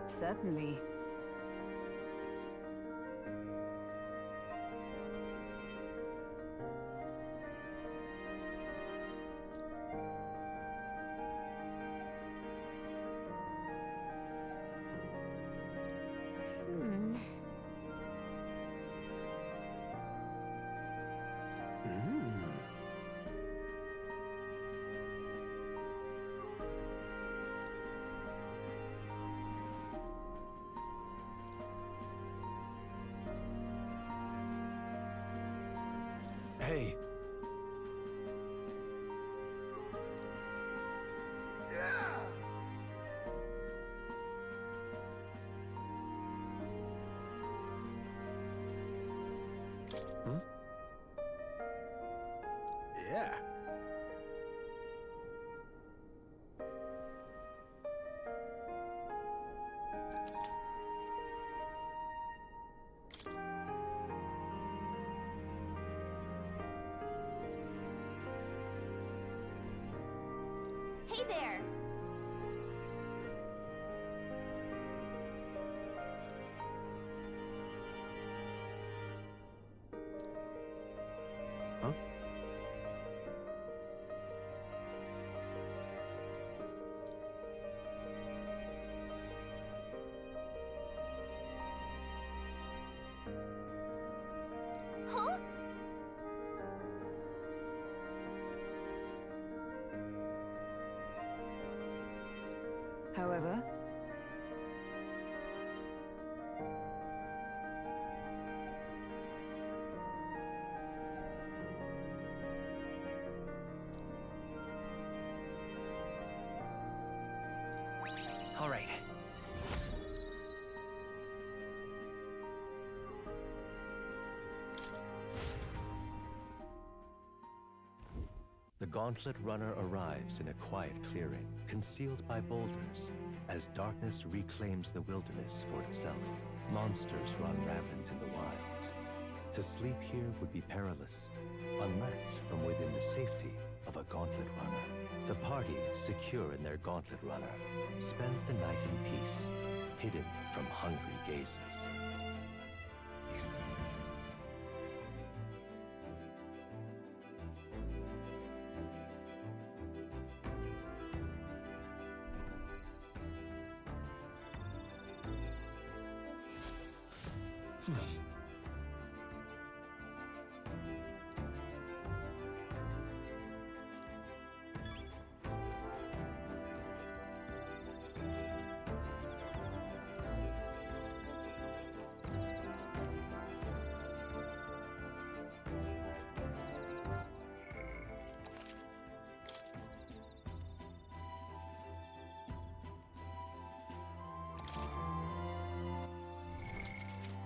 Certainly. Hey. Hmm? Yeah. Hey there! Huh? Huh? However, All right. The Gauntlet Runner arrives in a quiet clearing, concealed by boulders. As darkness reclaims the wilderness for itself, monsters run rampant in the wilds. To sleep here would be perilous, unless from within the safety of a Gauntlet Runner. The party, secure in their Gauntlet Runner, spends the night in peace, hidden from hungry gazes.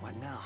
What now?